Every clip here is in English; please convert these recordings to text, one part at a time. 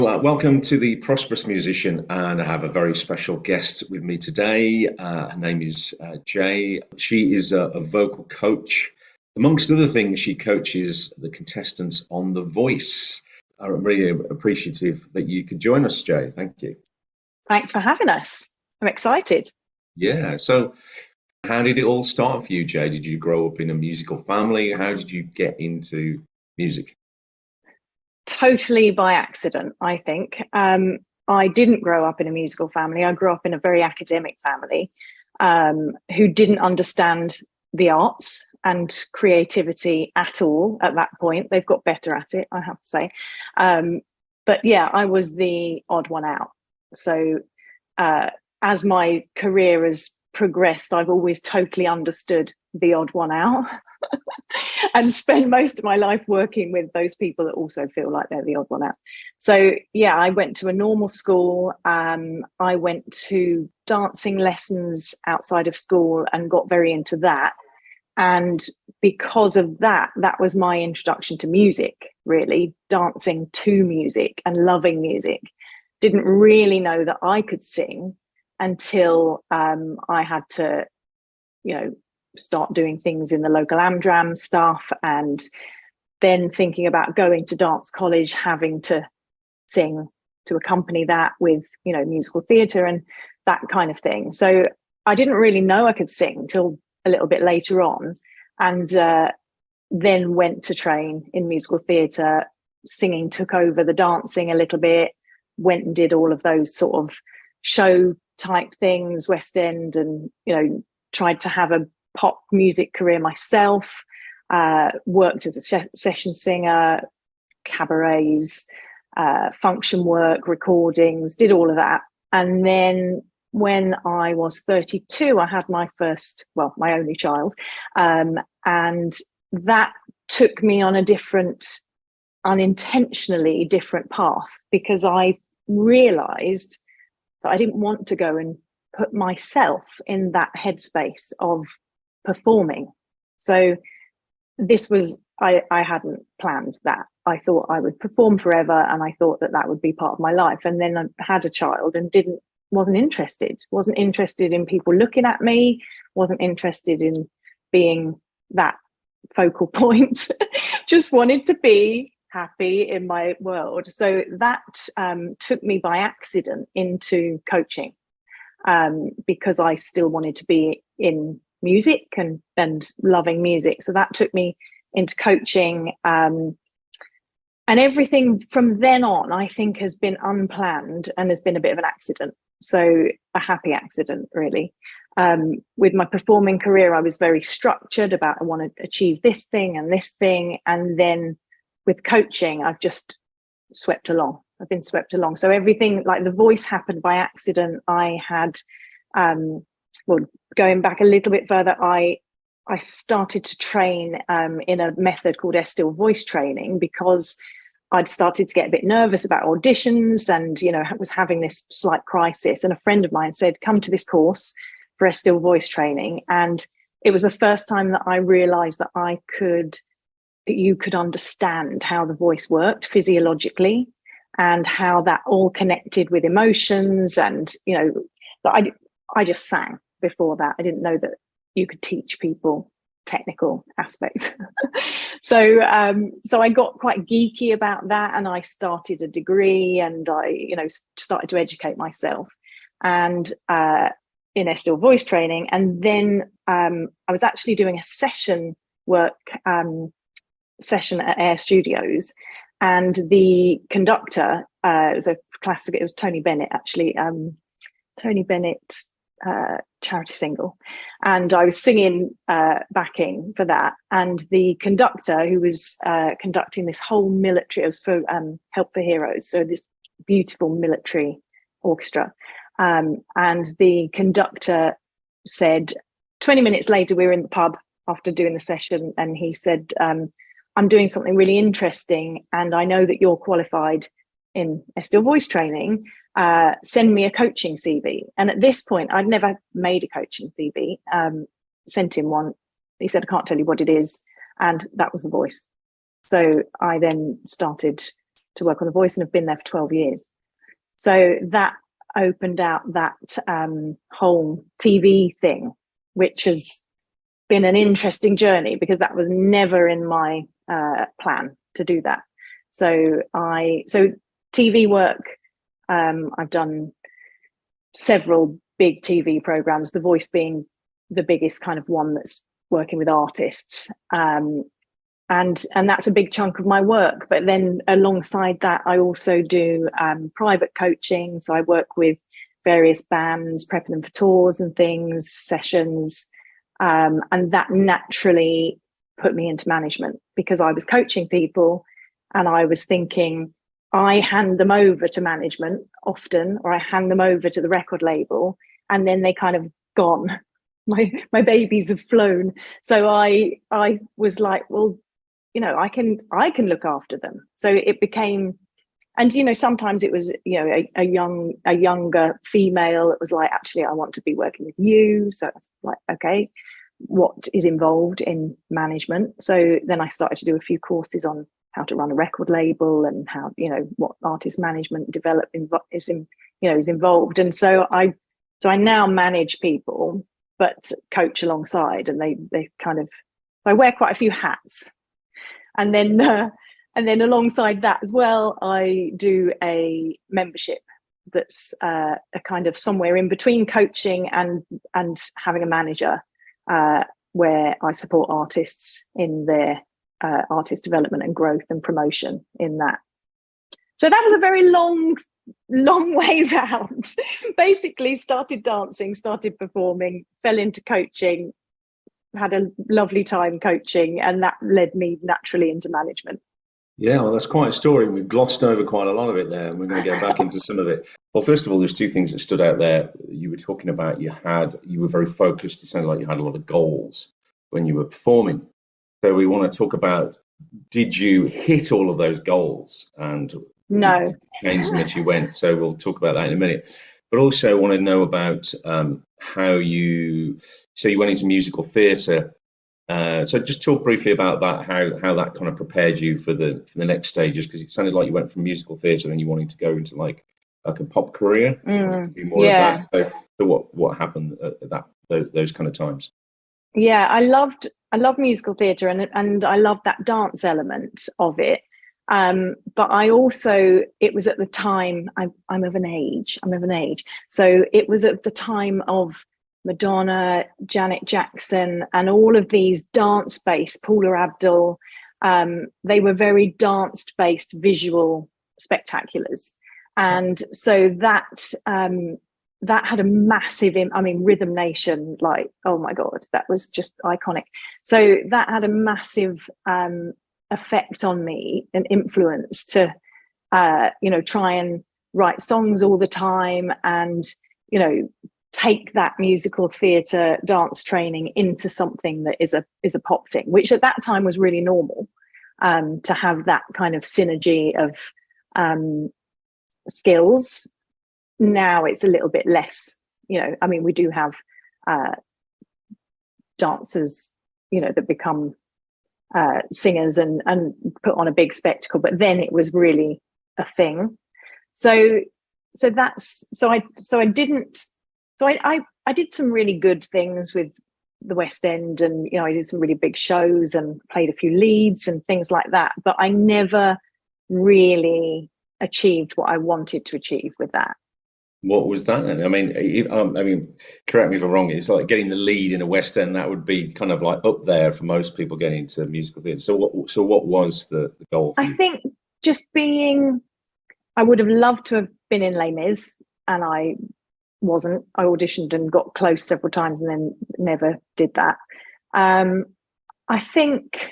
Well, welcome to the Prosperous Musician, and I have a very special guest with me today. Her name is Jay. She is a vocal coach. Amongst other things, she coaches the contestants on The Voice. I'm really appreciative that you could join us, Jay. Thank you. Thanks for having us. I'm excited. Yeah. So, how did it all start for you, Jay? Did you grow up in a musical family? How did you get into music? Totally by accident, I think. I didn't grow up in a musical family. I grew up in a very academic family who didn't understand the arts and creativity at all at that point. They've got better at it, I have to say. But yeah, I was the odd one out. So as my career has progressed, I've always totally understood the odd one out and spend most of my life working with those people that also feel like they're the odd one out. So yeah, I went to a normal school. I went to dancing lessons outside of school and got very into that. And because of that, that was my introduction to music, really, dancing to music and loving music. Didn't really know that I could sing until I had to, start doing things in the local Amdram stuff, and then thinking about going to dance college, having to sing to accompany that with, musical theatre and that kind of thing. So I didn't really know I could sing till a little bit later on, and then went to train in musical theatre. Singing took over the dancing a little bit, went and did all of those sort of show type things, West End, and, tried to have a pop music career myself, worked as a session singer, cabarets, function work, recordings, did all of that. And then when I was 32, I had my first, my only child. And that took me on a different, unintentionally different path, because I realized that I didn't want to go and put myself in that headspace of performing. So this was, I hadn't planned that. I thought I would perform forever, and I thought that that would be part of my life. And then I had a child and wasn't interested in people looking at me, wasn't interested in being that focal point, just wanted to be happy in my world. So that took me by accident into coaching, because I still wanted to be in music and loving music. So that took me into coaching. And everything from then on, I think, has been unplanned and has been a bit of an accident. So a happy accident, really. With my performing career, I was very structured about, I want to achieve this thing and this thing. And then with coaching, I've just swept along. I've been swept along. So everything, like The Voice, happened by accident. I had, going back a little bit further, I started to train in a method called Still voice training, because I'd started to get a bit nervous about auditions and, was having this slight crisis. And a friend of mine said, come to this course for Still voice training. And it was the first time that I realized that you could understand how the voice worked physiologically, and how that all connected with emotions. And, I just sang before that. I didn't know that you could teach people technical aspects. So I got quite geeky about that, and I started a degree, and I, started to educate myself and in Still voice training. And then I was actually doing a session work session at Air Studios, and the conductor, it was Tony Bennett, actually, Tony Bennett charity single, and I was singing backing for that. And the conductor, who was conducting this whole military, it was for Help for Heroes, so this beautiful military orchestra, and the conductor said, 20 minutes later, we were in the pub after doing the session, and he said, I'm doing something really interesting, and I know that you're qualified in Still voice training. Send me a coaching CV. And at this point, I'd never made a coaching CV. Sent him one. He said, I can't tell you what it is. And that was The Voice. So I then started to work on The Voice, and have been there for 12 years. So that opened out that whole TV thing, which has been an interesting journey, because that was never in my plan to do that. So TV work, I've done several big TV programs, The Voice being the biggest kind of one that's working with artists. And that's a big chunk of my work. But then alongside that, I also do private coaching. So I work with various bands, prepping them for tours and things, sessions. And that naturally put me into management, because I was coaching people and I was thinking, I hand them over to management often, or I hand them over to the record label, and then they kind of gone. My babies have flown. So I was like, well, I can look after them. So it became, and sometimes it was a younger female that was like, actually, I want to be working with you. So it's like, okay, what is involved in management? So then I started to do a few courses on how to run a record label, and how what artist management is involved. And so I now manage people, but coach alongside, and they kind of, I wear quite a few hats. And then alongside that as well, I do a membership that's a kind of somewhere in between coaching and having a manager, where I support artists in their artist development and growth and promotion in that. So that was a very long way round. Basically started dancing, started performing, fell into coaching, had a lovely time coaching, and that led me naturally into management. Yeah, well, that's quite a story. We've glossed over quite a lot of it there, and we're going to get back into some of it. Well, first of all, there's two things that stood out there. You were talking about you were very focused. It sounded like you had a lot of goals when you were performing. So we want to talk about, did you hit all of those goals, and no, change them as you went? So we'll talk about that in a minute. But also I want to know about how you went into musical theatre. So just talk briefly about that, how that kind of prepared you for the next stages, because it sounded like you went from musical theatre and you wanted to go into like a pop career, to do more of that. So what happened at those kind of times? Yeah, I loved musical theatre, and I loved that dance element of it. But I also, it was at the time, I'm of an age. So it was at the time of Madonna, Janet Jackson, and all of these dance-based, Paula Abdul. They were very dance-based visual spectaculars. And so that had a massive, Rhythm Nation, like, oh my God, that was just iconic. So that had a massive effect on me, and influence to, try and write songs all the time, and, take that musical theatre dance training into something that is a pop thing, which at that time was really normal, to have that kind of synergy of skills. Now it's a little bit less, we do have dancers, that become singers and put on a big spectacle, but then it was really a thing. I did some really good things with the West End, and I did some really big shows and played a few leads and things like that, but I never really achieved what I wanted to achieve with that. What was that then? Correct me if I'm wrong. It's like getting the lead in a West End. That would be kind of like up there for most people getting into musical theatre. So what was the goal for you? I think just being, I would have loved to have been in Les Mis, and I wasn't. I auditioned and got close several times and then never did that. I think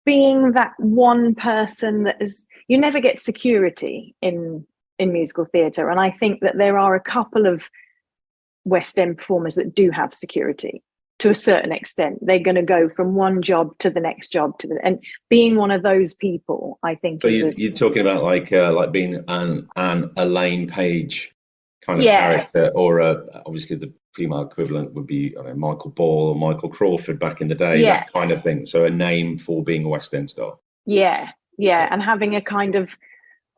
being that one person that is, you never get security in musical theatre, and I think that there are a couple of West End performers that do have security to a certain extent. They're going to go from one job to the next job and being one of those people, I think. So you're talking about like being an Elaine Page kind of character, or obviously the female equivalent would be, I don't know, Michael Ball or Michael Crawford back in the day, that kind of thing. So a name for being a West End star. Yeah, and having a kind of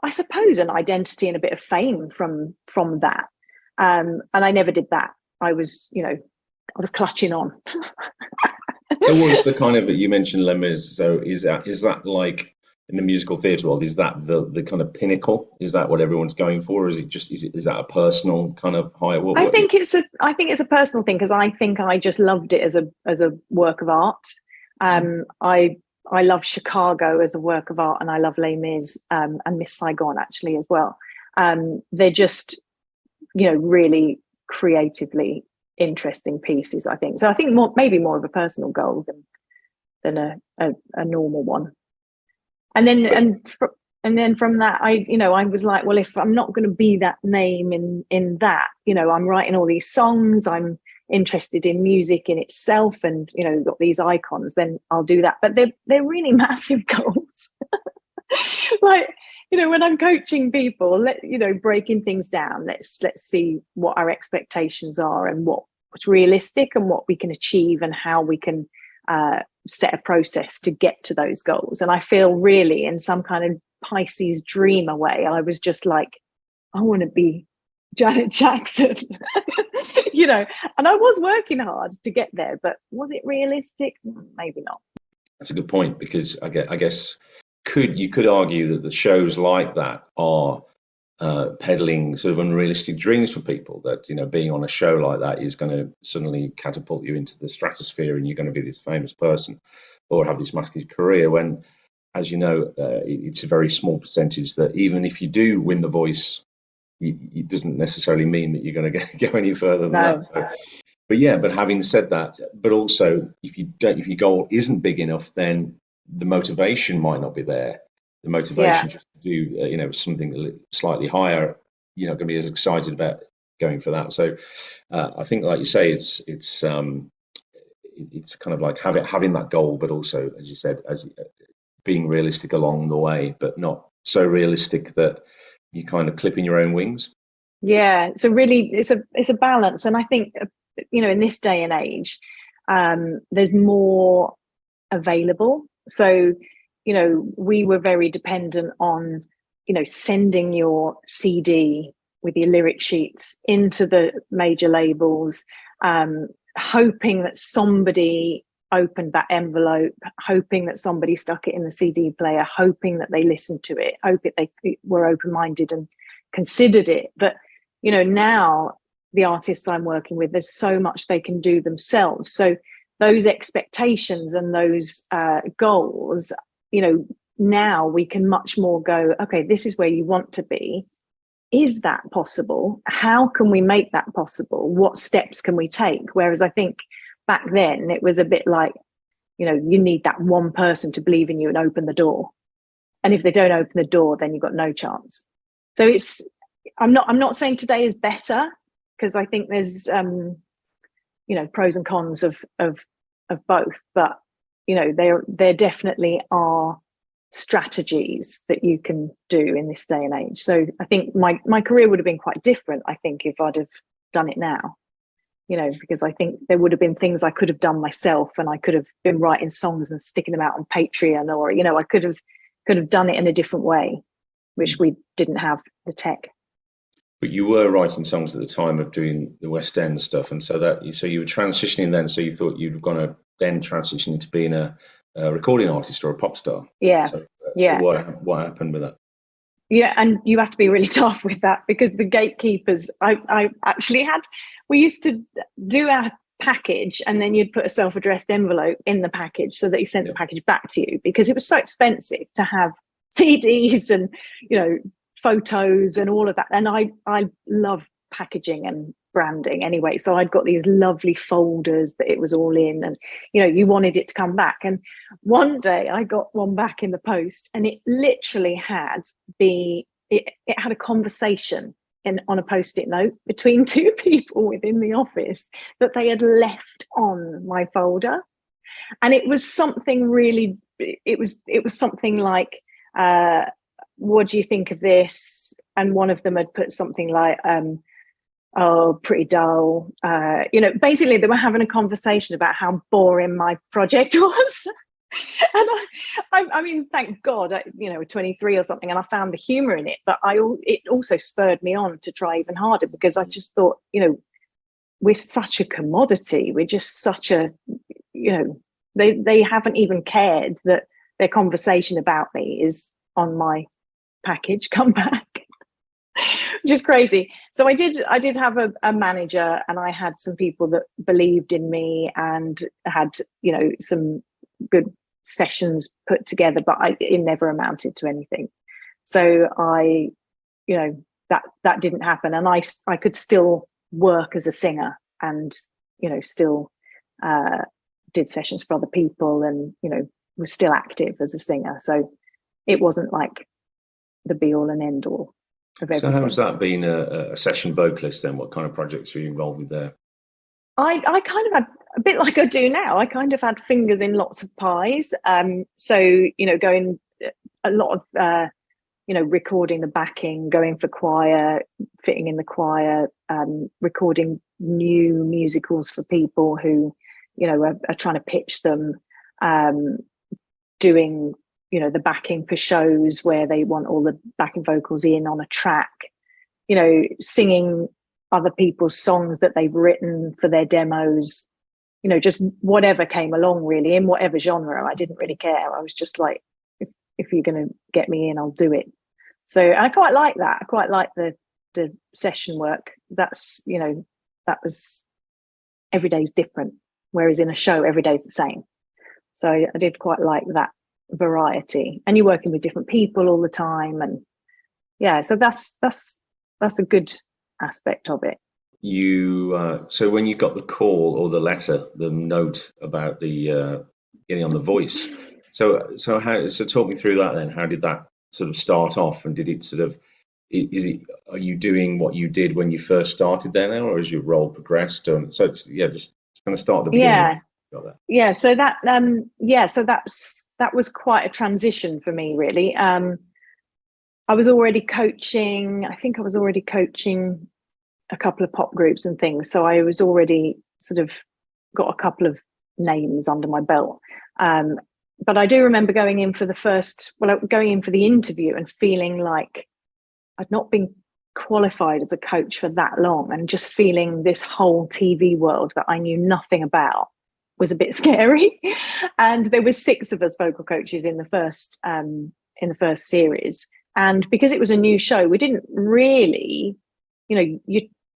I suppose, an identity and a bit of fame from that. And I never did that. I was, I was clutching on. So what's the kind of, you mentioned Les Mis, so is that like in the musical theatre world, is that the kind of pinnacle? Is that what everyone's going for? Or is it just is that a personal kind of high? I think it's a personal thing, because I think I just loved it as a work of art. I love Chicago as a work of art, and I love Les Mis and Miss Saigon actually as well. They're just, really creatively interesting pieces, I think. So I think maybe more of a personal goal than a normal one. And then from that, I was like, well, if I'm not going to be that name in that, I'm writing all these songs, I'm interested in music in itself, and got these icons, then I'll do that. But they're really massive goals. Like, when I'm coaching people, breaking things down, let's see what our expectations are and what's realistic and what we can achieve, and how we can set a process to get to those goals. And I feel really, in some kind of Pisces dreamer way, I was just like, I want to be Janet Jackson. And I was working hard to get there, but was it realistic? Maybe not. That's a good point, because I guess you could argue that the shows like that are peddling sort of unrealistic dreams for people, that being on a show like that is going to suddenly catapult you into the stratosphere and you're going to be this famous person or have this massive career, when, as you know, it's a very small percentage that, even if you do win The Voice, it doesn't necessarily mean that you're going to go any further than that. So, but having said that, but also if your goal isn't big enough, then the motivation might not be there. The motivation just to do something slightly higher, going to be as excited about going for that. So I think, like you say, it's kind of like having that goal, but also, as you said, as being realistic along the way, but not so realistic that you're kind of clipping your own wings. Yeah, so really, it's a balance, and I think in this day and age, there's more available. So we were very dependent on sending your CD with your lyric sheets into the major labels, hoping that somebody opened that envelope, hoping that somebody stuck it in the CD player, hoping that they listened to it, hoping they were open-minded and considered it. But now the artists I'm working with, there's so much they can do themselves. So those expectations and those goals, now we can much more go, okay, this is where you want to be. Is that possible? How can we make that possible? What steps can we take? Whereas I think back then it was a bit like, you need that one person to believe in you and open the door. And if they don't open the door, then you've got no chance. So I'm not saying today is better, because I think there's pros and cons of both, but there definitely are strategies that you can do in this day and age. So I think my career would have been quite different, I think, if I'd have done it now, because I think there would have been things I could have done myself, and I could have been writing songs and sticking them out on Patreon, or I could have done it in a different way, which we didn't have the tech. But you were writing songs at the time of doing the West End stuff, and so you were transitioning then. So you thought you'd were going to then transition into being a recording artist or a pop star. Yeah. So Yeah. What happened with that? Yeah, and you have to be really tough with that, because the gatekeepers, I actually we used to do our package, and then you'd put a self-addressed envelope in the package so that you sent the package back to you, because it was so expensive to have CDs and photos and all of that. And I love packaging and branding anyway, so I'd got these lovely folders that it was all in, and you wanted it to come back. And one day I got one back in the post, and it literally had it had a conversation on a post-it note between two people within the office that they had left on my folder. And it was something really, it was something like, what do you think of this? And one of them had put something like, oh, pretty dull. Basically they were having a conversation about how boring my project was. I mean, thank God, you know, 23 or something, and I found the humor in it. But it also spurred me on to try even harder, because I just thought, you know, we're such a commodity. We're just such a, you know, they haven't even cared that their conversation about me is on my package. Come back. Just crazy. So I did have a manager, and I had some people that believed in me and had, you know, some good sessions put together, but it never amounted to anything. So you know, that didn't happen, and I could still work as a singer, and, you know, still did sessions for other people, and, you know, was still active as a singer. So it wasn't like the be all and end all of So everything. how's that been a session vocalist then? What kind of projects were you involved with there? I kind of had a bit like I do now. I kind of had fingers in lots of pies. So, you know, going a lot of, you know, recording the backing, going for choir, fitting in the choir, recording new musicals for people who, you know, are trying to pitch them, doing, you know, the backing for shows where they want all the backing vocals in on a track, you know, singing other people's songs that they've written for their demos, you know, just whatever came along, really, in whatever genre. I didn't really care. I was just like, if you're going to get me in, I'll do it. So I quite like that. I quite like the session work. That's, you know, that was, every day's different, whereas in a show every day's the same. So I did quite like that variety, and you're working with different people all the time, and yeah, so that's a good aspect of it. You so when you got the call or the letter, the note about the getting on the voice. So talk me through that then. How did that sort of start off, and did it sort of is it are you doing what you did when you first started there now, or has your role progressed? So yeah, just kind of start at the beginning. Yeah, yeah. So that was quite a transition for me, really. I was already coaching. I think I was already coaching a couple of pop groups and things. So I was already sort of got a couple of names under my belt. But I do remember going in for going in for the interview and feeling like I'd not been qualified as a coach for that long, and just feeling this whole TV world that I knew nothing about was a bit scary. And there were 6 of us vocal coaches in the first series. And because it was a new show, we didn't really, you know,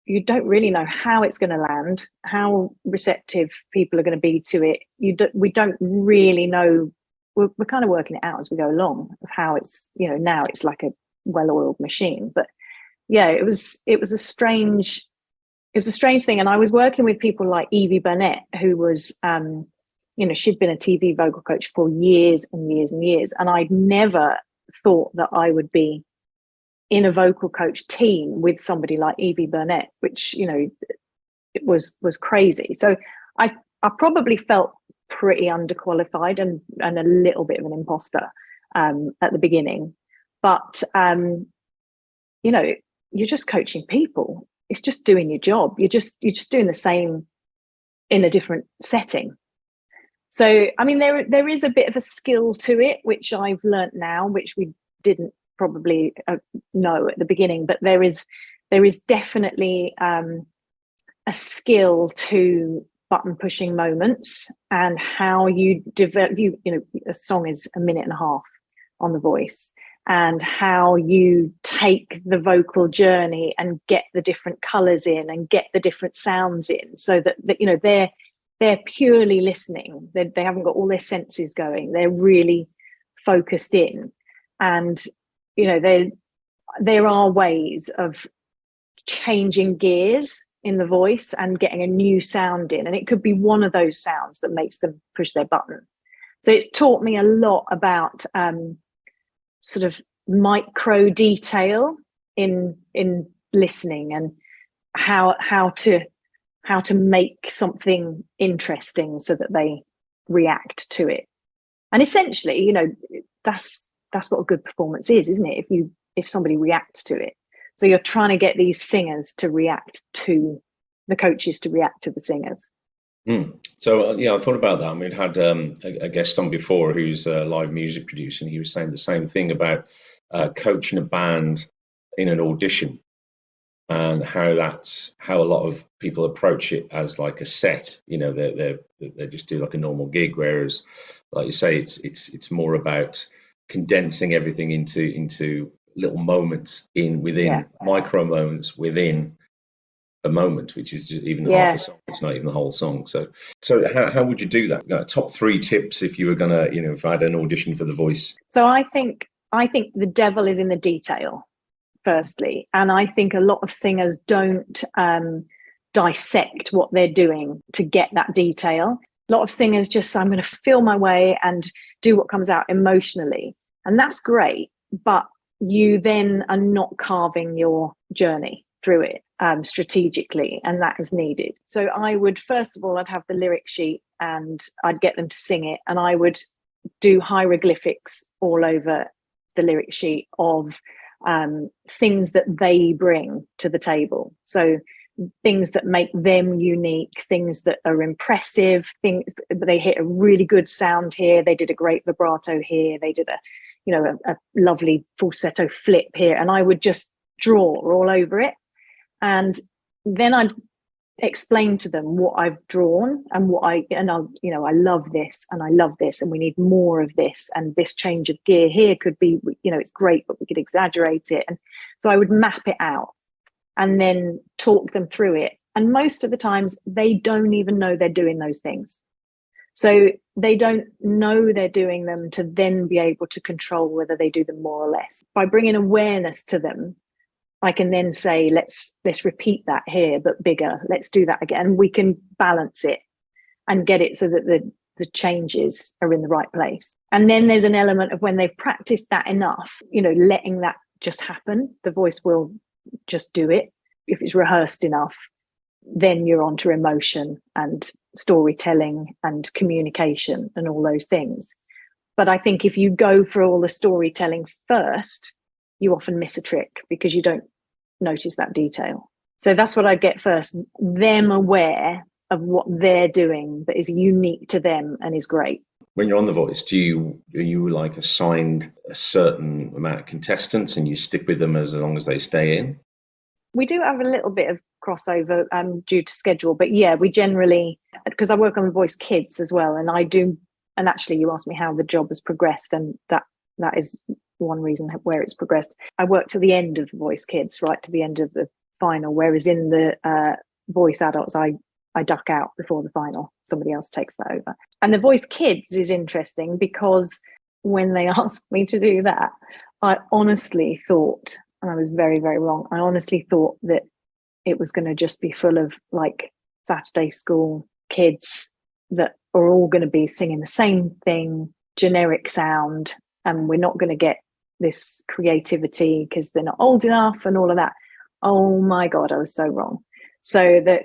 you don't really know how it's going to land, how receptive people are going to be to it. We don't really know. We're kind of working it out as we go along of how it's, you know, now it's like a well-oiled machine. But yeah, it was a strange thing. And I was working with people like Evie Burnett, who was, you know, she'd been a TV vocal coach for years and years and years, and I'd never thought that I would be in a vocal coach team with somebody like Evie Burnett, which, you know, it was crazy. So I probably felt pretty underqualified and a little bit of an imposter at the beginning. But you know, you're just coaching people. It's just doing your job. You're just doing the same in a different setting. So I mean, there is a bit of a skill to it, which I've learnt now, which we didn't probably know at the beginning. But there is definitely a skill to button pushing moments, and how you develop. You know, a song is a minute and a half on The Voice, and how you take the vocal journey and get the different colors in and get the different sounds in, so that you know, they're purely listening. They haven't got all their senses going. They're really focused in. And, you know, there are ways of changing gears in the voice and getting a new sound in. And it could be one of those sounds that makes them push their button. So it's taught me a lot about sort of micro detail in listening, and how to make something interesting so that they react to it. And essentially, you know, that's what a good performance is, isn't it? If somebody reacts to it. So you're trying to get these singers to react to the coaches, to react to the singers. So yeah, I thought about that. I mean, had a guest on before who's a live music producer, and he was saying the same thing about coaching a band in an audition, and how a lot of people approach it as like a set. You know, they just do like a normal gig, whereas, like you say, it's more about condensing everything into little moments in Yeah. within micro moments within a moment, which is just even half Yeah. a song. It's not even the whole song. So how would you do that? Top three tips if you were gonna, if I had an audition for The Voice. So I think the devil is in the detail, firstly. And I think a lot of singers don't dissect what they're doing to get that detail. A lot of singers just say, I'm going to feel my way and do what comes out emotionally. And that's great. But you then are not carving your journey through it strategically. And that is needed. So I would, first of all, I'd have the lyric sheet and I'd get them to sing it. And I would do hieroglyphics all over the lyric sheet of things that they bring to the table. So things that make them unique, things that are impressive, things they hit a really good sound here, they did a great vibrato here, they did a lovely falsetto flip here, and I would just draw all over it. And then I'd explain to them what I've drawn and I love this and I love this and we need more of this, and this change of gear here could be, it's great, but we could exaggerate it. And so I would map it out and then talk them through it. And most of the times they don't even know they're doing those things. So they don't know they're doing them to then be able to control whether they do them more or less. By bringing awareness to them, I can then say, let's repeat that here, but bigger. Let's do that again. We can balance it and get it so that the changes are in the right place. And then there's an element of when they've practiced that enough, letting that just happen. The voice will just do it. If it's rehearsed enough, then you're onto emotion and storytelling and communication and all those things. But I think if you go for all the storytelling first, you often miss a trick because you don't notice that detail. So that's what I get first, them aware of what they're doing that is unique to them and is great. When you're on The Voice, are you like assigned a certain amount of contestants and you stick with them as long as they stay in? We do have a little bit of crossover due to schedule, but yeah, we generally, because I work on The Voice Kids as well, and and actually you asked me how the job has progressed, and that is one reason where it's progressed. I work to the end of The Voice Kids, right to the end of the final, whereas in the Voice Adults, I duck out before the final. Somebody else takes that over. And The Voice Kids is interesting because when they asked me to do that, I honestly thought, and I was very, very wrong, I honestly thought that it was going to just be full of like Saturday school kids that are all going to be singing the same thing, generic sound, and we're not going to get this creativity because they're not old enough and all of that. Oh my God, I was so wrong. So the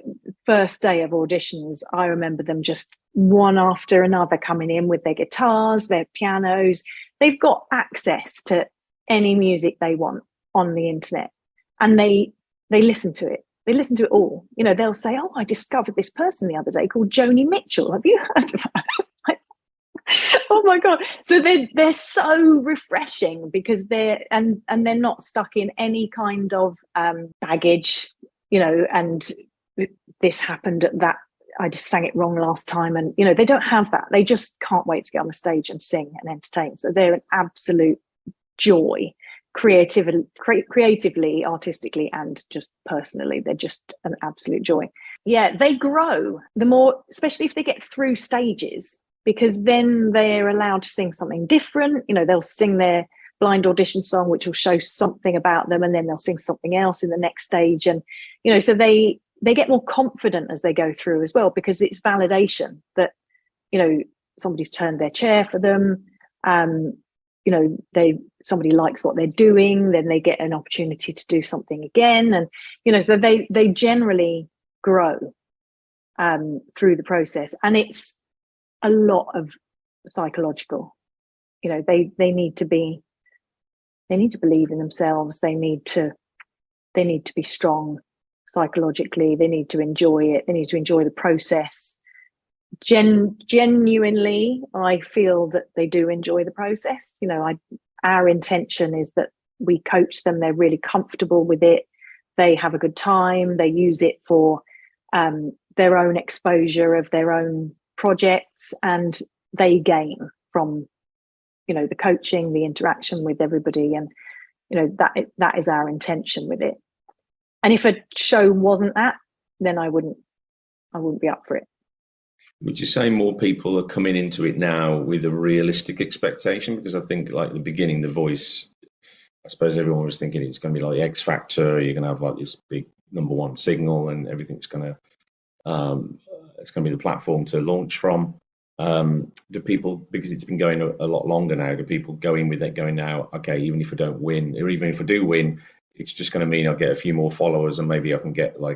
first day of auditions, I remember them just one after another coming in with their guitars, their pianos. They've got access to any music they want on the internet, and they listen to it. They listen to it all. They'll say, "Oh, I discovered this person the other day called Joni Mitchell. Have you heard of her?" Oh my God. So they're so refreshing because they're not stuck in any kind of baggage, and this happened at that, I just sang it wrong last time. And, they don't have that. They just can't wait to get on the stage and sing and entertain. So they're an absolute joy, creatively, artistically, and just personally. They're just an absolute joy. Yeah, they grow the more, especially if they get through stages, because then they're allowed to sing something different. They'll sing their blind audition song, which will show something about them, and then they'll sing something else in the next stage. And, so they get more confident as they go through as well, because it's validation that, somebody's turned their chair for them. Somebody likes what they're doing, then they get an opportunity to do something again. And, so they generally grow through the process. And it's a lot of psychological. They need to believe in themselves. They need to be strong psychologically. They need to enjoy it. They need to enjoy the process. genuinely, I feel that they do enjoy the process. Our intention is that we coach them, they're really comfortable with it, they have a good time, they use it for their own exposure of their own projects, and they gain from the coaching, the interaction with everybody, and that is our intention with it. And if a show wasn't that, then I wouldn't be up for it. Would you say more people are coming into it now with a realistic expectation? Because I think, like, at the beginning, The Voice, I suppose everyone was thinking it's going to be like X Factor. You're going to have like this big #1 signal, and everything's going to it's going to be the platform to launch from. Do people, because it's been going a lot longer now, do people go in with it going now, okay, even if I don't win, or even if I do win, it's just going to mean I'll get a few more followers, and maybe I can get I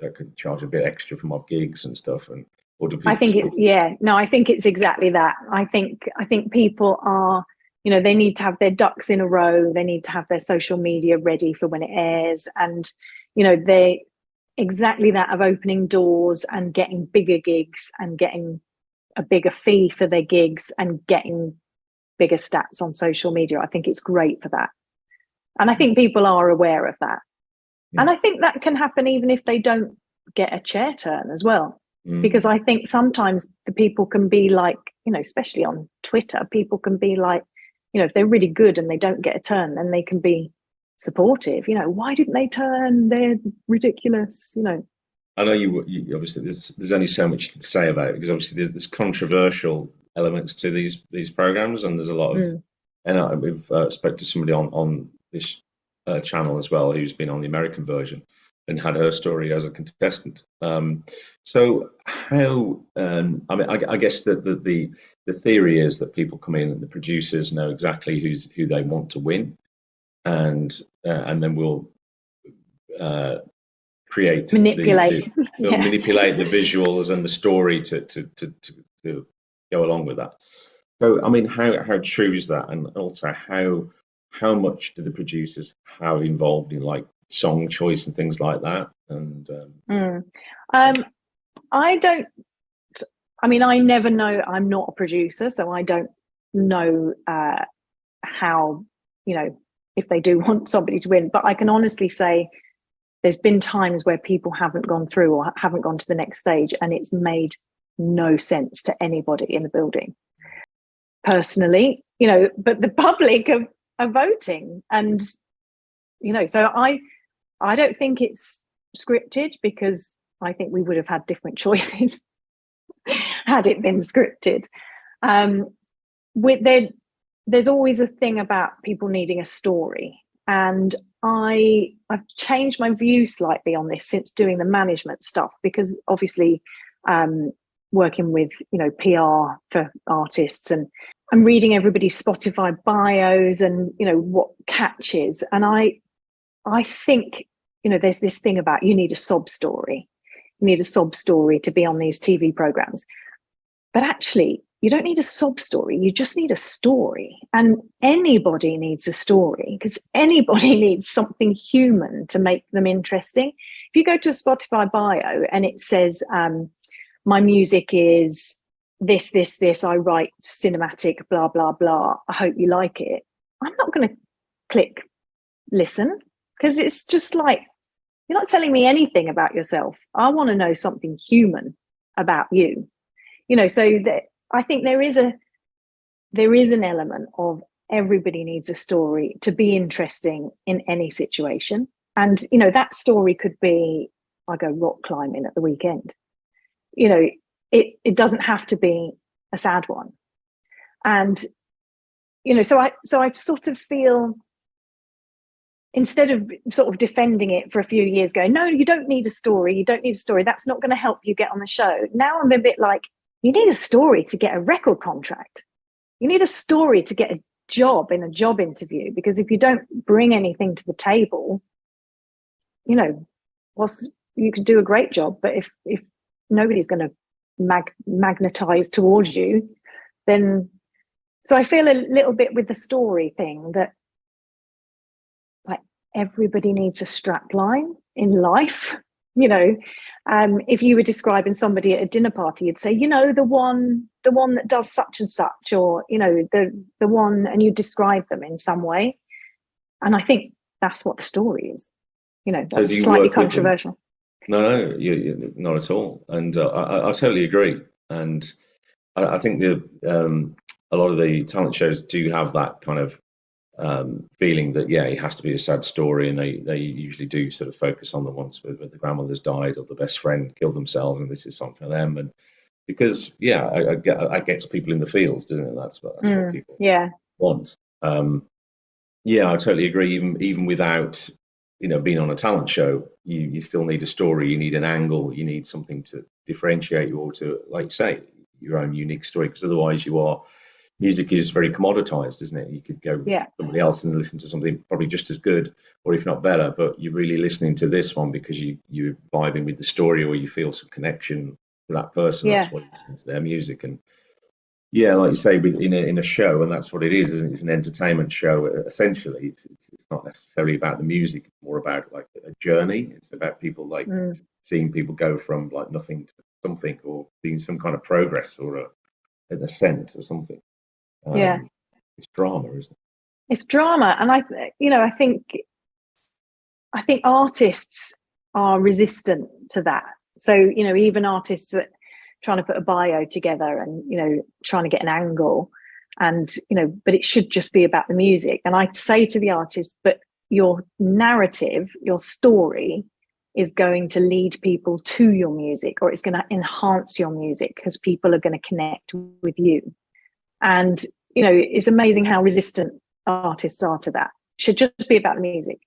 could charge a bit extra for my gigs and stuff? And or do people? I think I think it's exactly that. I think people are, they need to have their ducks in a row. They need to have their social media ready for when it airs, and they exactly that, of opening doors and getting bigger gigs and getting a bigger fee for their gigs and getting bigger stats on social media. I think it's great for that, and I think people are aware of that. And I think that can happen even if they don't get a chair turn as well. Because I think sometimes the people can be like, especially on Twitter, people can be like, if they're really good and they don't get a turn, then they can be supportive. Why didn't they turn? They're ridiculous. I know you obviously there's only so much you can say about it, because obviously there's controversial elements to these programs, and there's a lot of, and we've spoke to somebody on this channel as well, who's been on the American version and had her story as a contestant. So how? I mean, I guess that the theory is that people come in and the producers know exactly who they want to win, and then we'll manipulate manipulate the visuals and the story to go along with that. So I mean, how true is that, and also how much do the producers have involved in like song choice and things like that? And I never know. I'm not a producer, so I don't know how, if they do want somebody to win. But I can honestly say there's been times where people haven't gone through or haven't gone to the next stage, and it's made no sense to anybody in the building. Personally, but the public are voting, and so I don't think it's scripted, because I think we would have had different choices had it been scripted. There's always a thing about people needing a story, and I've changed my view slightly on this since doing the management stuff, because obviously working with PR for artists, and I'm reading everybody's Spotify bios and what catches, and I think there's this thing about you need a sob story. You need a sob story to be on these TV programs, but actually you don't need a sob story. You just need a story, and anybody needs a story, because anybody needs something human to make them interesting. If you go to a Spotify bio and it says, my music is this, I write cinematic, blah, blah, blah, I hope you like it, I'm not going to click listen, because it's just like, you're not telling me anything about yourself. I want to know something human about you. So that I think there is an element of everybody needs a story to be interesting in any situation. And that story could be, I go rock climbing at the weekend. It doesn't have to be a sad one. And so I sort of feel, instead of sort of defending it for a few years, going, no, you don't need a story, that's not going to help you get on the show. Now I'm a bit like, you need a story to get a record contract. You need a story to get a job in a job interview, because if you don't bring anything to the table, you could do a great job, but if nobody's going to magnetize towards you, then. So I feel a little bit with the story thing that, like, everybody needs a strap line in life. You know, if you were describing somebody at a dinner party, you'd say, the one that does such and such, or the one, and you describe them in some way. And I think that's what the story is. So do That's you slightly work with them? controversial. No, not at all. And I totally agree. And I think a lot of the talent shows do have that kind of feeling that, yeah, it has to be a sad story, and they usually do sort of focus on the ones where the grandmother's died or the best friend killed themselves, and this is something for them. And because, yeah, I gets people in the fields, doesn't it? That's what people Yeah, want. Yeah, I totally agree. Even without being on a talent show, you still need a story. You need an angle. You need something to differentiate you, or to, like you say, your own unique story. Because otherwise, music is very commoditized, isn't it? You could go yeah, somebody else and listen to something probably just as good, or if not better. But you're really listening to this one because you're vibing with the story, or you feel some connection to that person. yeah, That's why you're listening to their music. And yeah, like you say, in a show, and that's what it is, isn't it? It's an entertainment show. Essentially, it's not necessarily about the music. It's more about like a journey. It's about people, like mm, seeing people go from like nothing to something, or seeing some kind of progress, or an ascent or something. yeah. It's drama, isn't It's drama, and I think artists are resistant to that. So, even artists that trying to put a bio together and, trying to get an angle, and, but it should just be about the music. And I say to the artist, but your narrative, your story is going to lead people to your music, or it's going to enhance your music because people are going to connect with you. And, it's amazing how resistant artists are to that. It should just be about the music.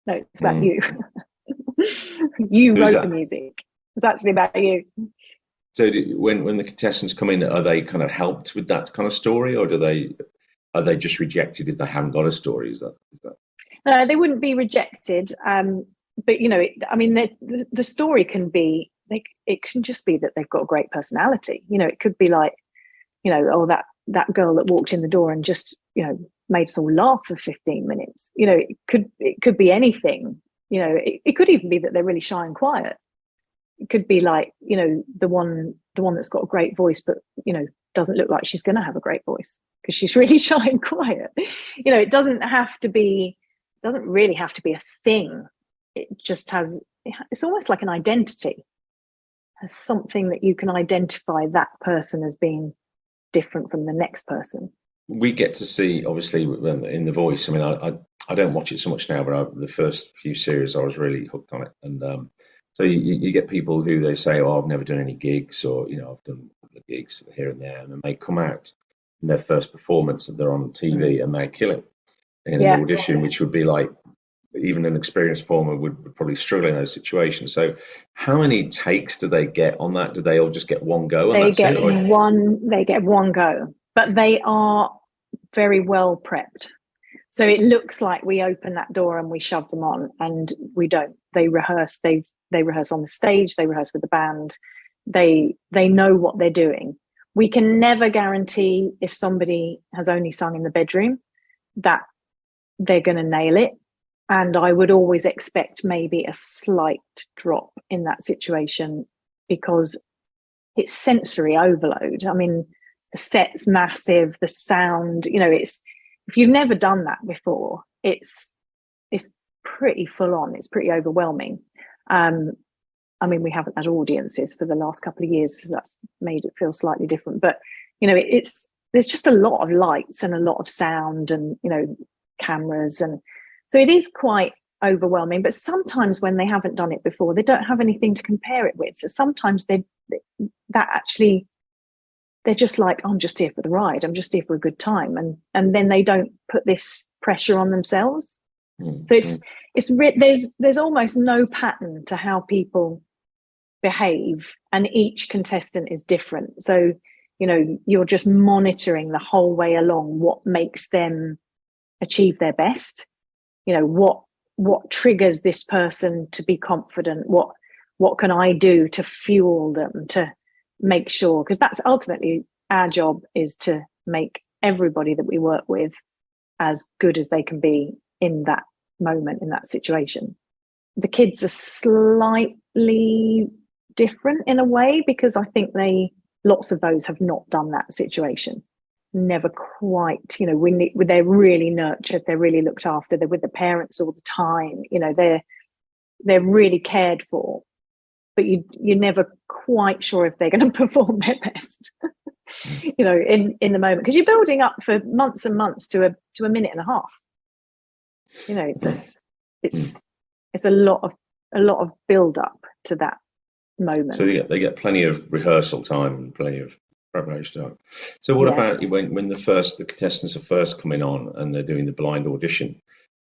No, it's it? about you. You Who's wrote the that? music. It's actually about you. So when the contestants come in, are they kind of helped with that kind of story, or are they just rejected if they haven't got a story? Is that They wouldn't be rejected, but the story can be. It can just be that they've got a great personality. It could be like, oh, that girl that walked in the door and just made us all laugh for 15 minutes. It could be anything. It could even be that they're really shy and quiet. It could be like, the one that's got a great voice, but doesn't look like she's going to have a great voice because she's really shy and quiet. It doesn't really have to be a thing. It just has. It's almost like an identity, as something that you can identify that person as being different from the next person. we get to see, obviously, in The Voice. I mean, I don't watch it so much now, but the first few series I was really hooked on it. And so you get people who they say, "Oh, I've never done any gigs," or I've done a couple of gigs here and there, and then they come out in their first performance that they're on TV and they kill it in an Yeah, audition, which would be like, even an experienced performer would probably struggle in those situations. So, how many takes do they get on that? Do they all just get one go and they that's it? get Or one. They get one go, but they are very well prepped. So it looks like we open that door and we shove them on, and we don't. They rehearse. They rehearse on the stage. They rehearse with the band. They know what they're doing. We can never guarantee, if somebody has only sung in the bedroom, that they're going to nail it. And I would always expect maybe a slight drop in that situation, because it's sensory overload. I mean, the set's massive, the sound, it's, if you've never done that before, it's pretty full on. It's pretty overwhelming. We haven't had audiences for the last couple of years, because that's made it feel slightly different. But there's just a lot of lights and a lot of sound, and cameras, and so it is quite overwhelming. But sometimes when they haven't done it before, they don't have anything to compare it with. So sometimes they're just like, I'm just here for the ride. I'm just here for a good time, and then they don't put this pressure on themselves. So there's almost no pattern to how people behave, and each contestant is different. So you're just monitoring the whole way along what makes them achieve their best. What triggers this person to be confident, what can I do to fuel them, to make sure, because that's ultimately our job, is to make everybody that we work with as good as they can be in that moment, in that situation. The kids are slightly different in a way, because I think lots of those have not done that situation. Never quite, when they're really nurtured, they're really looked after, they're with the parents all the time, they're really cared for, but you're never quite sure if they're going to perform their best, in the moment, because you're building up for months and months to a minute and a half. It's a lot of build up to that moment. So they get plenty of rehearsal time and plenty of preparation time. So what about when the contestants are first coming on and they're doing the blind audition?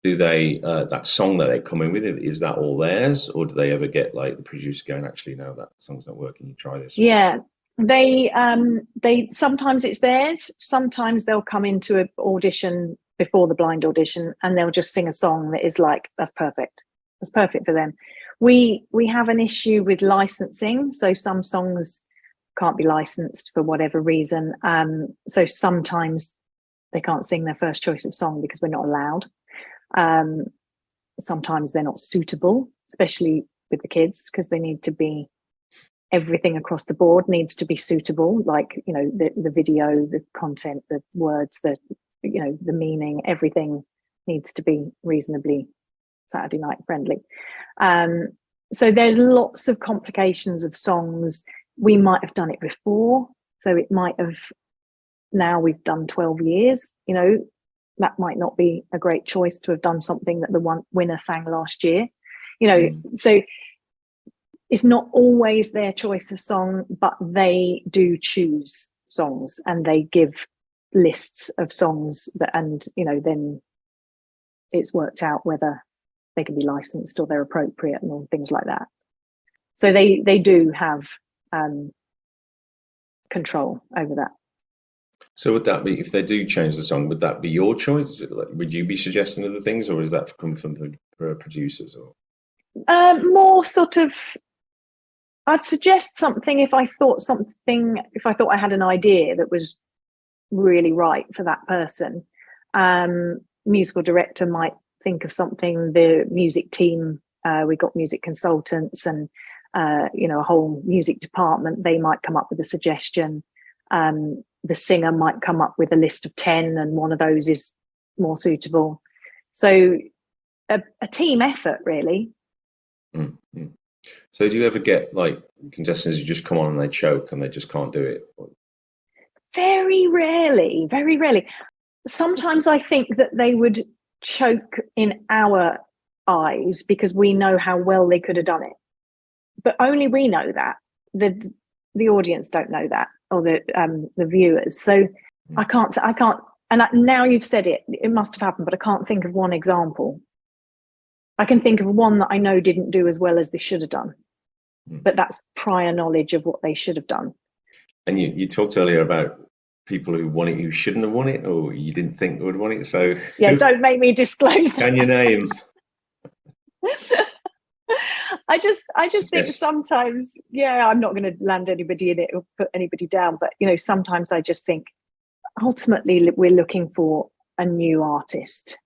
Do they that song that they come in with, is that all theirs, or do they ever get like the producer going, actually no, that song's not working, you try this? Yeah, they sometimes it's theirs. Sometimes they'll come into an audition before the blind audition and they'll just sing a song that is like, that's perfect for them. We have an issue with licensing, so some songs can't be licensed for whatever reason. So sometimes they can't sing their first choice of song because we're not allowed. Sometimes they're not suitable, especially with the kids, because they need to be, everything across the board needs to be suitable, like the video, the content, the words, the meaning, everything needs to be reasonably Saturday night friendly. So there's lots of complications of songs. We might have done it before, so it might have, now we've done 12 years, that might not be a great choice to have done something that the winner sang last year, so it's not always their choice of song, but they do choose songs and they give lists of songs and then it's worked out whether they can be licensed or they're appropriate and all things like that. So they do have control over that. So would that be, if they do change the song, would that be your choice? Would you be suggesting other things, or is that come from the producers? Or more sort of, I'd suggest something if I thought I had an idea that was really right for that person. Musical director might think of something, the music team, we got music consultants and a whole music department, they might come up with a suggestion. The singer might come up with a list of 10 and one of those is more suitable. So a team effort, really. Mm-hmm. So do you ever get like contestants who just come on and they choke and they just can't do it? Very rarely. Sometimes I think that they would choke in our eyes because we know how well they could have done it, but only we know that. The audience don't know that, or the viewers. So I can't. And now you've said it, it must have happened, but I can't think of one example. I can think of one that I know didn't do as well as they should have done, but that's prior knowledge of what they should have done. And you talked earlier about people who won it who shouldn't have won it, or you didn't think would won it. So yeah, don't make me disclose. Can you name? I just think sometimes, I'm not going to land anybody in it or put anybody down, but sometimes I just think ultimately we're looking for a new artist,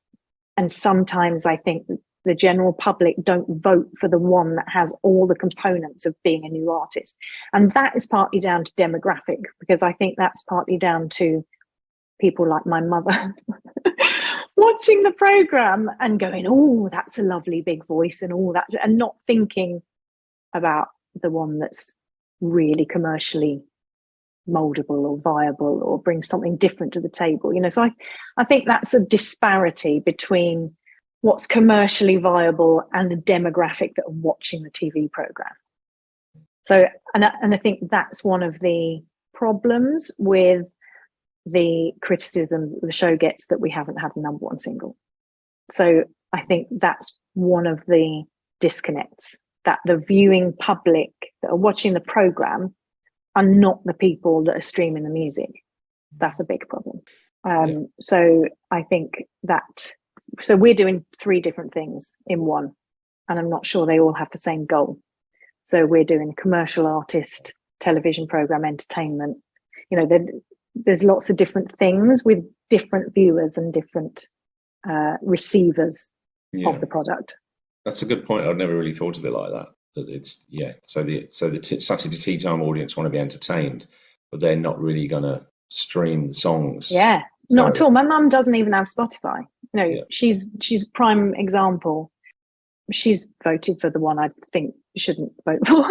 and sometimes I think the general public don't vote for the one that has all the components of being a new artist, and that is partly down to demographic, because I think that's partly down to people like my mother watching the program and going, oh, that's a lovely big voice and all that, and not thinking about the one that's really commercially moldable or viable or brings something different to the table. So I think that's a disparity between what's commercially viable and the demographic that are watching the TV program. So and I think that's one of the problems with the criticism the show gets, that we haven't had a number one single. So I think that's one of the disconnects, that the viewing public that are watching the program are not the people that are streaming the music. That's a big problem. So I think so we're doing 3 different things in one, and I'm not sure they all have the same goal. So we're doing commercial artist, television program, entertainment. There's lots of different things with different viewers and different receivers of the product. That's a good point. I've never really thought of it like that. That it's yeah. So the Saturday tea time audience want to be entertained, but they're not really gonna stream the songs. Yeah, not at So all. My mum doesn't even have Spotify. yeah, She's prime example. She's voted for the one I think shouldn't vote for.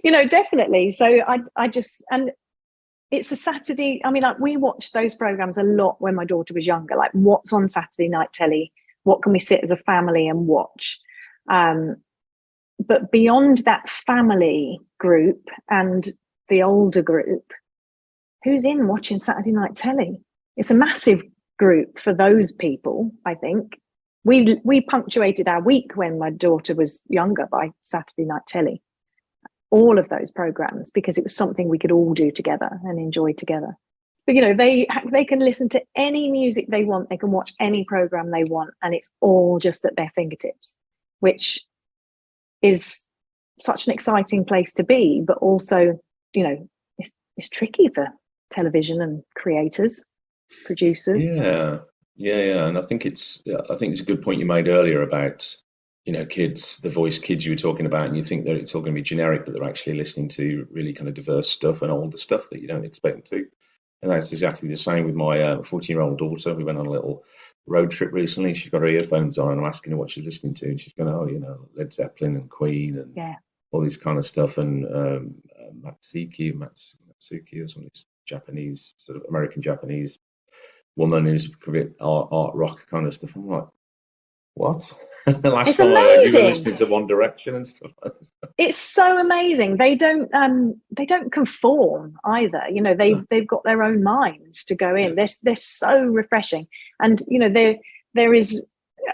Definitely. So I just, and it's a Saturday. I mean, like, we watched those programs a lot when my daughter was younger. Like, what's on Saturday night telly? What can we sit as a family and watch? But beyond that family group and the older group, who's in watching Saturday night telly? It's a massive group for those people, I think. We punctuated our week when my daughter was younger by Saturday night telly, all of those programs, because it was something we could all do together and enjoy together. But they can listen to any music they want, they can watch any program they want, and it's all just at their fingertips, which is such an exciting place to be. But also, it's tricky for television and creators, producers. yeah, and I think it's a good point you made earlier about kids, the voice kids you were talking about, and you think that it's all going to be generic, but they're actually listening to really kind of diverse stuff and all the stuff that you don't expect them to. And that's exactly the same with my 14-year-old daughter. We went on a little road trip recently. She's got her earphones on, and I'm asking her what she's listening to, and she's going, "Oh, Led Zeppelin and Queen and all this kind of stuff." And Matsuki or some of this Japanese, sort of American Japanese woman who's a bit art rock kind of stuff. I'm like, what? The last It's time I heard you were amazing. listening to One Direction and stuff like that. It's so amazing. They don't conform either. They've got their own minds to go in. Yeah. They're so refreshing. And there is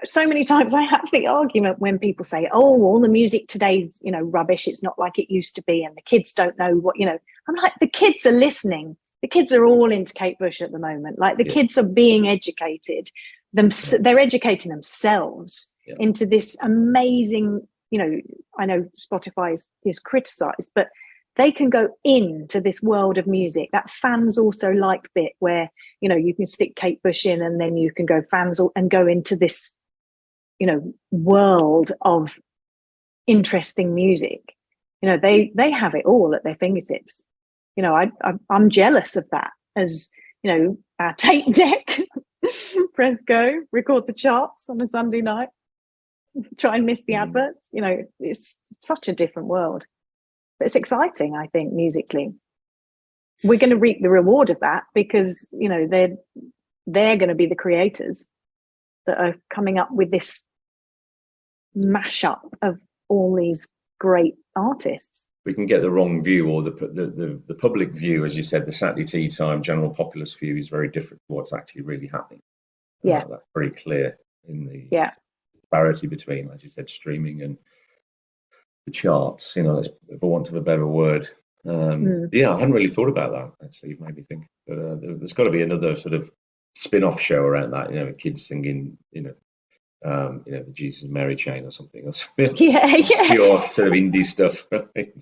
so many times I have the argument when people say, "Oh, all the music today's rubbish. It's not like it used to be, and the kids don't know what." I'm like, the kids are listening. The kids are all into Kate Bush at the moment. Like, the kids are being educated. They're educating themselves into this amazing. I know Spotify is criticized, but they can go into this world of music, that fans also like bit, where you can stick Kate Bush in, and then you can go fans and go into this world of interesting music. They have it all at their fingertips. I'm jealous of that. As our tape deck, press go, record the charts on a Sunday night, try and miss the adverts. It's such a different world, but it's exciting. I think musically, we're going to reap the reward of that, because they're going to be the creators that are coming up with this mashup of all these great artists. We can get the wrong view, or the public view, as you said. The Saturday tea time general populace view is very different to what's actually really happening. That's very clear in the disparity between, as you said, streaming and the charts. For want of a better word. I hadn't really thought about that. Actually, you've made me think. But there's got to be another sort of spin-off show around that. With kids singing, the Jesus and Mary chain or something. Or obscure sort of indie stuff. Right?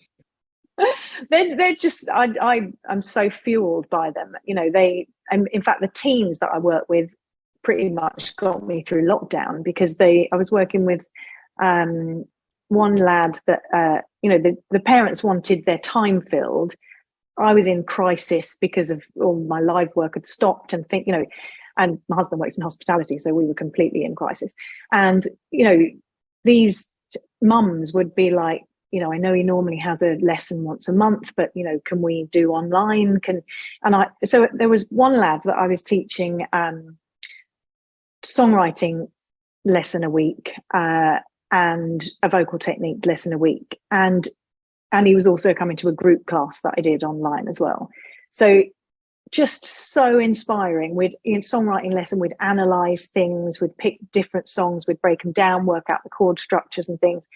They're just, I'm so fueled by them. In fact, the teams that I work with pretty much got me through lockdown, because I was working with one lad that the parents wanted their time filled. I was in crisis because of all my live work had stopped, and and my husband works in hospitality, so we were completely in crisis. And these mums would be like, I know he normally has a lesson once a month, but can we do online? So there was one lad that I was teaching songwriting lesson a week and a vocal technique lesson a week, and he was also coming to a group class that I did online as well. So just so inspiring. In songwriting lesson, we'd analyze things, we'd pick different songs, we'd break them down, work out the chord structures and things.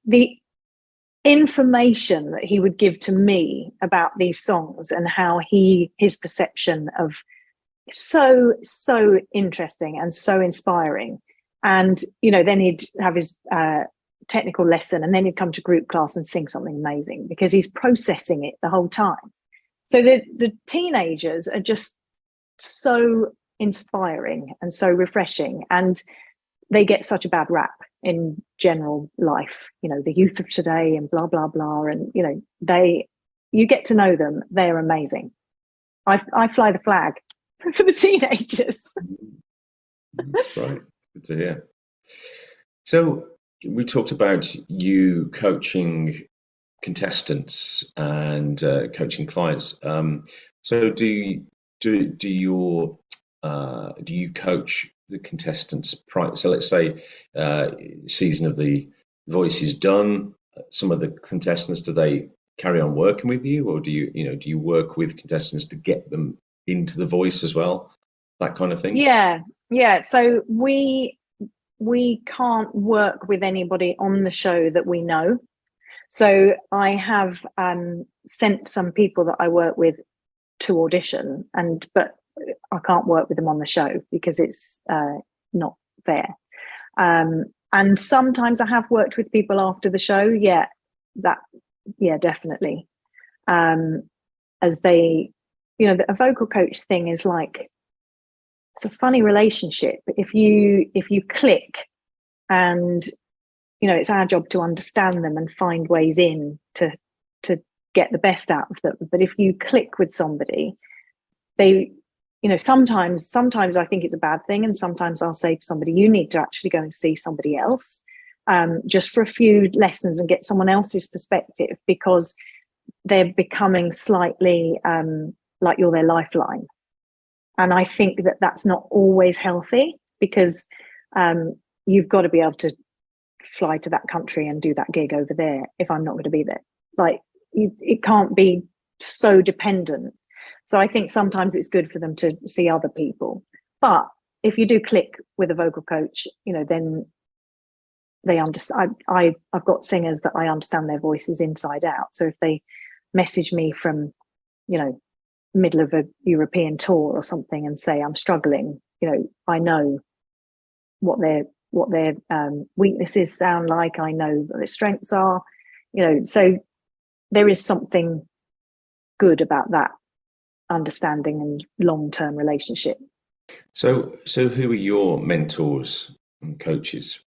The information that he would give to me about these songs and how his perception of so interesting and so inspiring. And then he'd have his technical lesson, and then he'd come to group class and sing something amazing, because he's processing it the whole time. So the teenagers are just so inspiring and so refreshing. And they get such a bad rap in general life, the youth of today and blah, blah, blah. And, you get to know them. They're amazing. I fly the flag for the teenagers. That's right. Good to hear. So we talked about you coaching contestants and coaching clients. So do you coach the contestants prior? So let's say season of The Voice is done. Some of the contestants, do they carry on working with you, or do you work with contestants to get them into The Voice as well? That kind of thing. Yeah. So we can't work with anybody on the show that we know. So I have sent some people that I work with to audition, but I can't work with them on the show because it's not fair. And sometimes I have worked with people after the show. Yeah, definitely. As they, a vocal coach thing is like, it's a funny relationship. If you click, and it's our job to understand them and find ways in to get the best out of them. But if you click with somebody, they, sometimes I think it's a bad thing, and sometimes I'll say to somebody, you need to actually go and see somebody else, just for a few lessons and get someone else's perspective, because they're becoming slightly like you're their lifeline. And I think that that's not always healthy, because you've got to be able to fly to that country and do that gig over there if I'm not going to be there. Like, it can't be so dependent. So I think sometimes it's good for them to see other people. But if you do click with a vocal coach, then they understand. I've got singers that I understand their voices inside out. So if they message me from, middle of a European tour or something and say I'm struggling, I know what their weaknesses sound like. I know what their strengths are, so there is something good about that understanding and long-term relationship. So who are your mentors and coaches?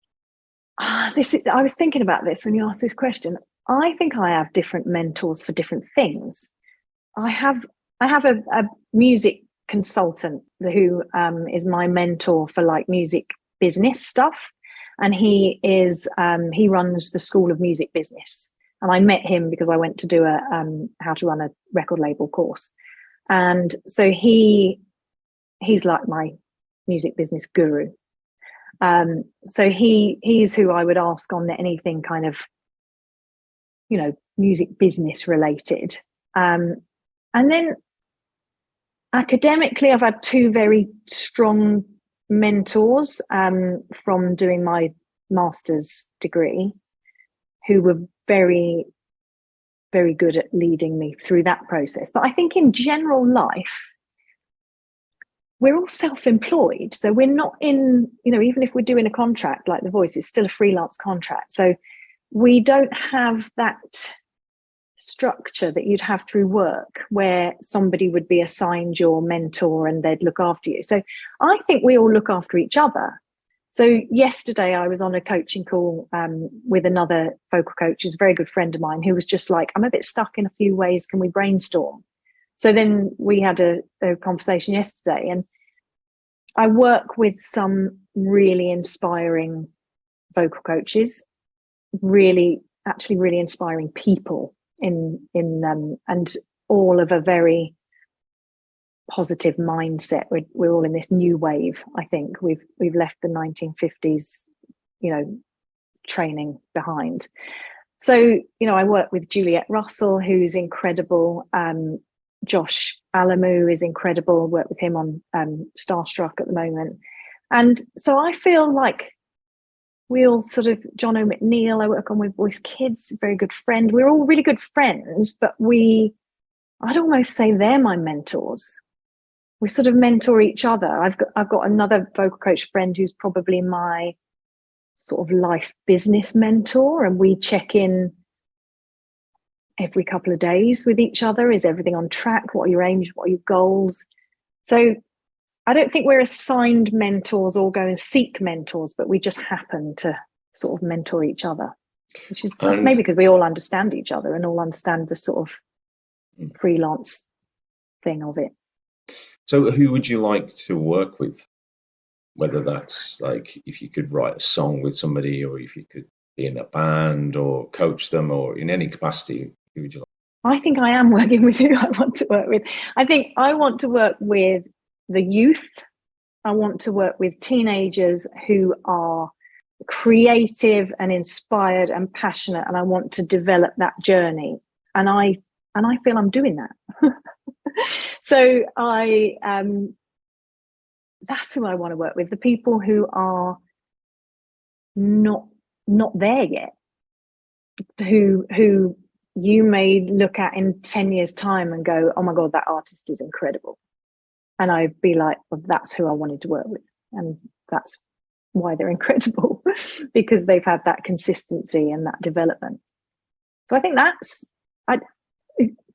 I was thinking about this when you asked this question. I think I have different mentors for different things. I have a music consultant who is my mentor for like music business stuff, and he runs the School of Music Business. And I met him because I went to do a how to run a record label course, and so he's like my music business guru. So he's who I would ask on anything kind of music business related. And then academically, I've had two very strong mentors from doing my master's degree, who were very, very good at leading me through that process. But I think in general life, we're all self-employed. So we're not in, even if we're doing a contract like The Voice, it's still a freelance contract. So we don't have that structure that you'd have through work, where somebody would be assigned your mentor and they'd look after you. So I think we all look after each other. So yesterday I was on a coaching call with another vocal coach who's a very good friend of mine, who was just like, I'm a bit stuck in a few ways, can we brainstorm? So then we had a conversation yesterday, and I work with some really inspiring vocal coaches, really inspiring people in and all of a very positive mindset. We're all in this new wave. I think we've left the 1950s, training behind. So, I work with Juliet Russell, who's incredible. Josh Alamu is incredible. I work with him on Starstruck at the moment. And so I feel like we all sort of, John O'McNeil, I work on with Voice Kids, a very good friend. We're all really good friends, but I'd almost say they're my mentors. We sort of mentor each other. I've got another vocal coach friend who's probably my sort of life business mentor, and we check in every couple of days with each other. Is everything on track? What are your aims? What are your goals? So I don't think we're assigned mentors or go and seek mentors, but we just happen to sort of mentor each other, which is that's maybe because we all understand each other and all understand the sort of freelance thing of it. So who would you like to work with? Whether that's like if you could write a song with somebody, or if you could be in a band or coach them, or in any capacity, who would you like? I think I am working with who I want to work with. I think I want to work with the youth. I want to work with teenagers who are creative and inspired and passionate, and I want to develop that journey. And I feel I'm doing that. So that's who I want to work with, the people who are not there yet, who you may look at in 10 years time and go, oh my God, that artist is incredible. And I'd be like, well, that's who I wanted to work with. And that's why they're incredible, because they've had that consistency and that development. So I think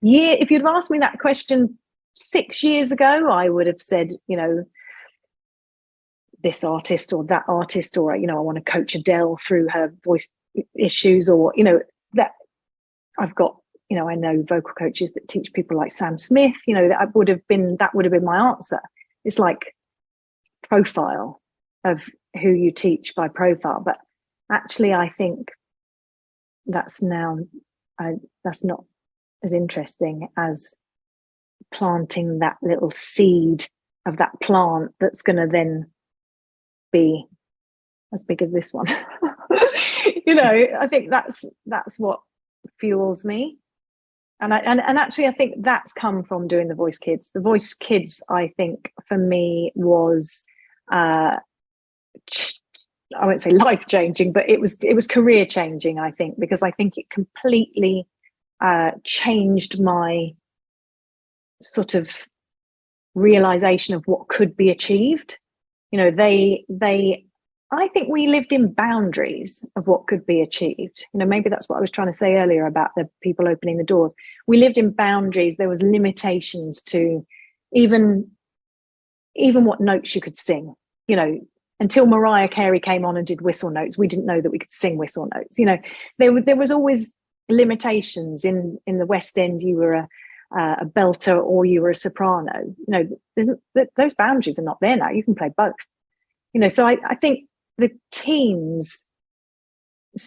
if you'd asked me that question 6 years ago, I would have said, this artist or that artist, or, I want to coach Adele through her voice issues, or, that I've got, I know vocal coaches that teach people like Sam Smith, that would have been my answer. It's like profile of who you teach by profile. But actually, I think that's not as interesting as planting that little seed of that plant that's going to then be as big as this one. I think that's what fuels me. And actually I think that's come from doing the Voice Kids. The Voice Kids, I think, for me was I won't say life changing, but it was career changing, I think, because I think it completely changed my sort of realization of what could be achieved. I think we lived in boundaries of what could be achieved. Maybe that's what I was trying to say earlier about the people opening the doors. We lived in boundaries. There was limitations to even what notes you could sing. Until Mariah Carey came on and did whistle notes, we didn't know that we could sing whistle notes. There was always limitations in the West End. You were a belter or you were a soprano. Those boundaries are not there now. You can play both. So I think the teens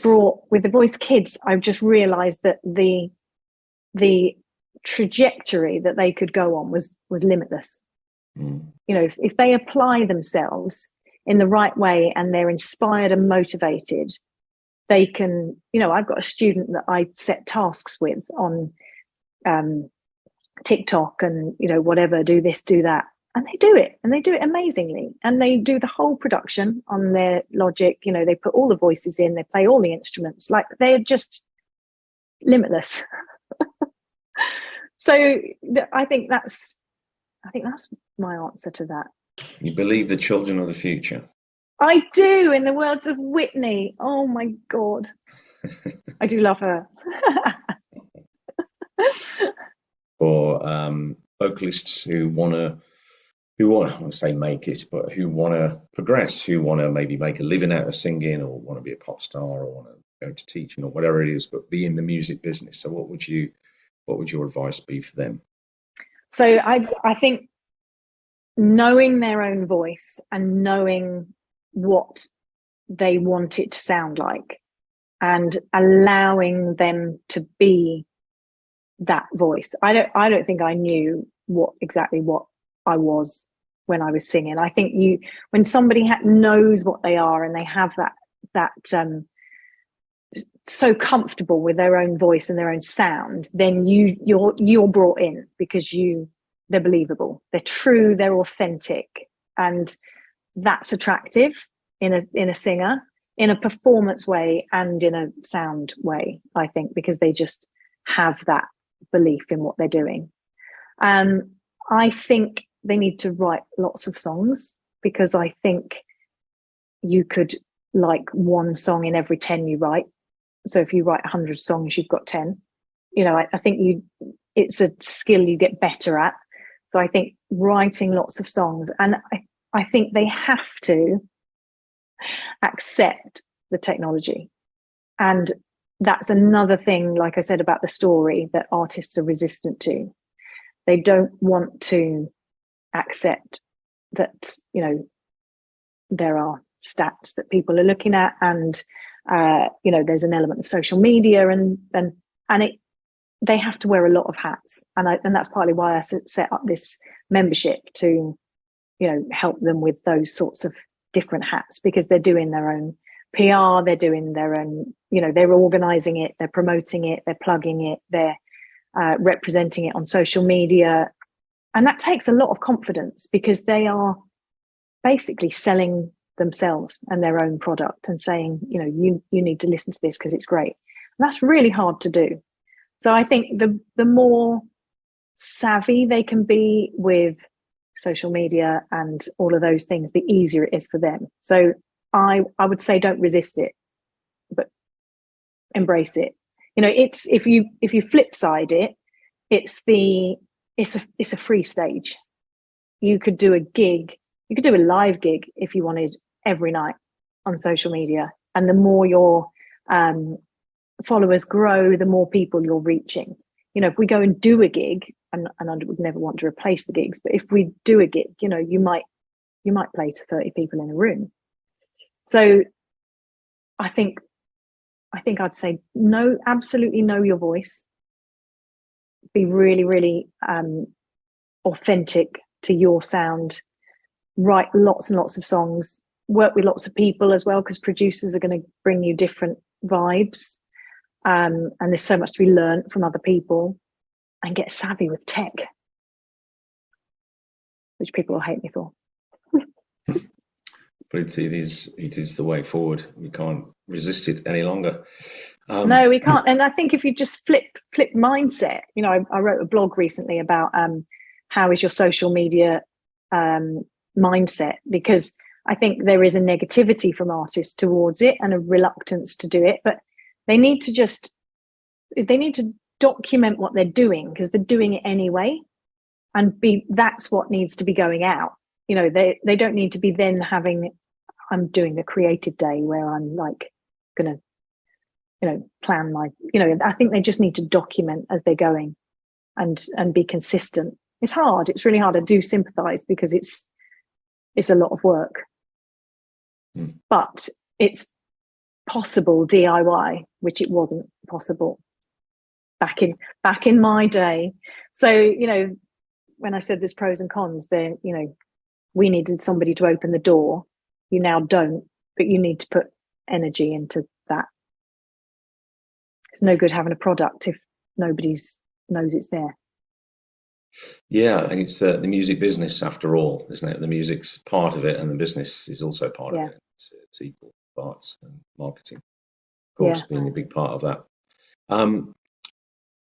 brought, with the Voice Kids, I've just realized that the trajectory that they could go on was limitless. If they apply themselves in the right way and they're inspired and motivated, they can, I've got a student that I set tasks with on TikTok and, whatever, do this, do that. And they do it, and they do it amazingly. And they do the whole production on their Logic. They put all the voices in, they play all the instruments. Like, they're just limitless. So I think that's my answer to that. You believe the children of the future? I do, in the words of Whitney. Oh my God. I do love her. For vocalists who want to, I won't say make it, but who want to progress, who want to maybe make a living out of singing, or want to be a pop star, or want to go to teaching, or whatever it is, but be in the music business. So what would your advice be for them? So I think knowing their own voice and knowing what they want it to sound like, and allowing them to be that voice. I don't think I knew what I was when I was singing. I think when somebody knows what they are and they have that so comfortable with their own voice and their own sound, then you're brought in because they're believable, they're true, they're authentic, and that's attractive in a singer, in a performance way and in a sound way, I think, because they just have that belief in what they're doing. I think they need to write lots of songs, because I think you could like one song in every 10 you write. So if you write 100 songs, you've got 10. I think it's a skill you get better at. So I think writing lots of songs, and I think they have to accept the technology. And that's another thing, like I said, about the story that artists are resistant to. They don't want to accept that, you know, there are stats that people are looking at, and you know, there's an element of social media, and it, they have to wear a lot of hats, and that's partly why I set up this membership to, you know, help them with those sorts of different hats, because they're doing their own PR, they're doing their own, you know, they're organizing it, they're promoting it, they're plugging it, they're representing it on social media, and that takes a lot of confidence, because they are basically selling themselves and their own product and saying, you know, you need to listen to this because it's great. And that's really hard to do. So I think the more savvy they can be with social media and all of those things, the easier it is for them. So I would say don't resist it, but embrace it. You know, it's if you flip side it, it's a free stage. You could do a gig, you could do a live gig if you wanted every night on social media, and the more your followers grow, the more people you're reaching. You know, if we go and do a gig, and I would never want to replace the gigs, but if we do a gig, you know, you might play to 30 people in a room. So I think I'd say absolutely know your voice. Be really, really authentic to your sound. Write lots and lots of songs. Work with lots of people as well, because producers are going to bring you different vibes. And there's so much to be learned from other people. And get savvy with tech, which people will hate me for. But it is the way forward. We can't resist it any longer. No, we can't. And I think if you just flip mindset, you know, I wrote a blog recently about how is your social media mindset, because I think there is a negativity from artists towards it and a reluctance to do it, but they need to document what they're doing, because they're doing it anyway, and that's what needs to be going out. You know, they don't need to be then having, I'm doing a creative day where I'm like gonna, you know, plan my, you know, I think they just need to document as they're going and be consistent. It's hard. It's really hard. I do sympathize, because it's a lot of work, but it's possible DIY, which it wasn't possible back in my day. So, you know, when I said there's pros and cons, there, you know, we needed somebody to open the door. You now don't, but you need to put energy into that. It's no good having a product if nobody knows it's there. Yeah, I think it's the music business after all, isn't it? The music's part of it, and the business is also part of it. It's equal parts, and marketing, of course, being a big part of that.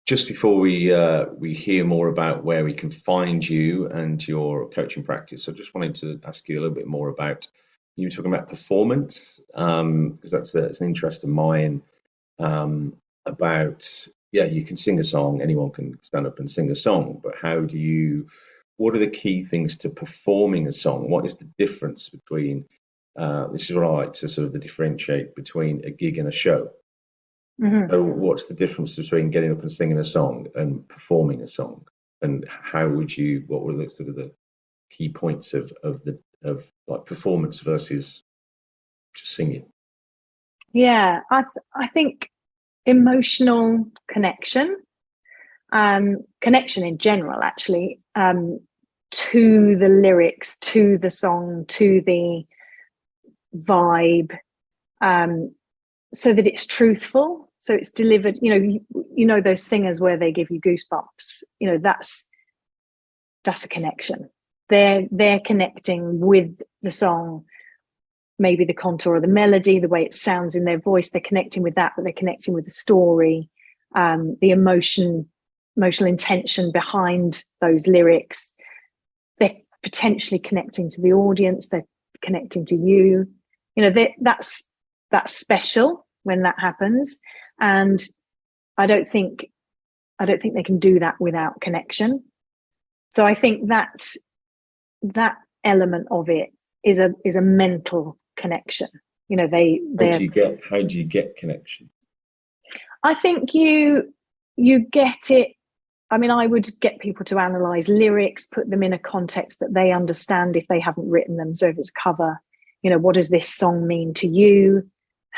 Just before we hear more about where we can find you and your coaching practice, I just wanted to ask you a little bit more about, you were talking about performance, because that's an interest of mine, about, yeah, you can sing a song, anyone can stand up and sing a song, but what are the key things to performing a song? What is the difference between, this is what I like to sort of differentiate between a gig and a show. Mm-hmm. So what's the difference between getting up and singing a song and performing a song? And what were the sort of the key points of like performance versus just singing? Yeah, I think emotional connection, connection in general, actually, to the lyrics, to the song, to the vibe, so that it's truthful. So it's delivered, you know those singers where they give you goosebumps, you know, that's a connection. They're connecting with the song, maybe the contour of the melody, the way it sounds in their voice. They're connecting with that, but they're connecting with the story, the emotional intention behind those lyrics. They're potentially connecting to the audience. They're connecting to you. You know, that's special when that happens. And I don't think they can do that without connection. So I think that element of it is a mental connection. You know, how do you get connection? I think you get it. I mean, I would get people to analyze lyrics, put them in a context that they understand if they haven't written them. So if it's a cover, you know, what does this song mean to you?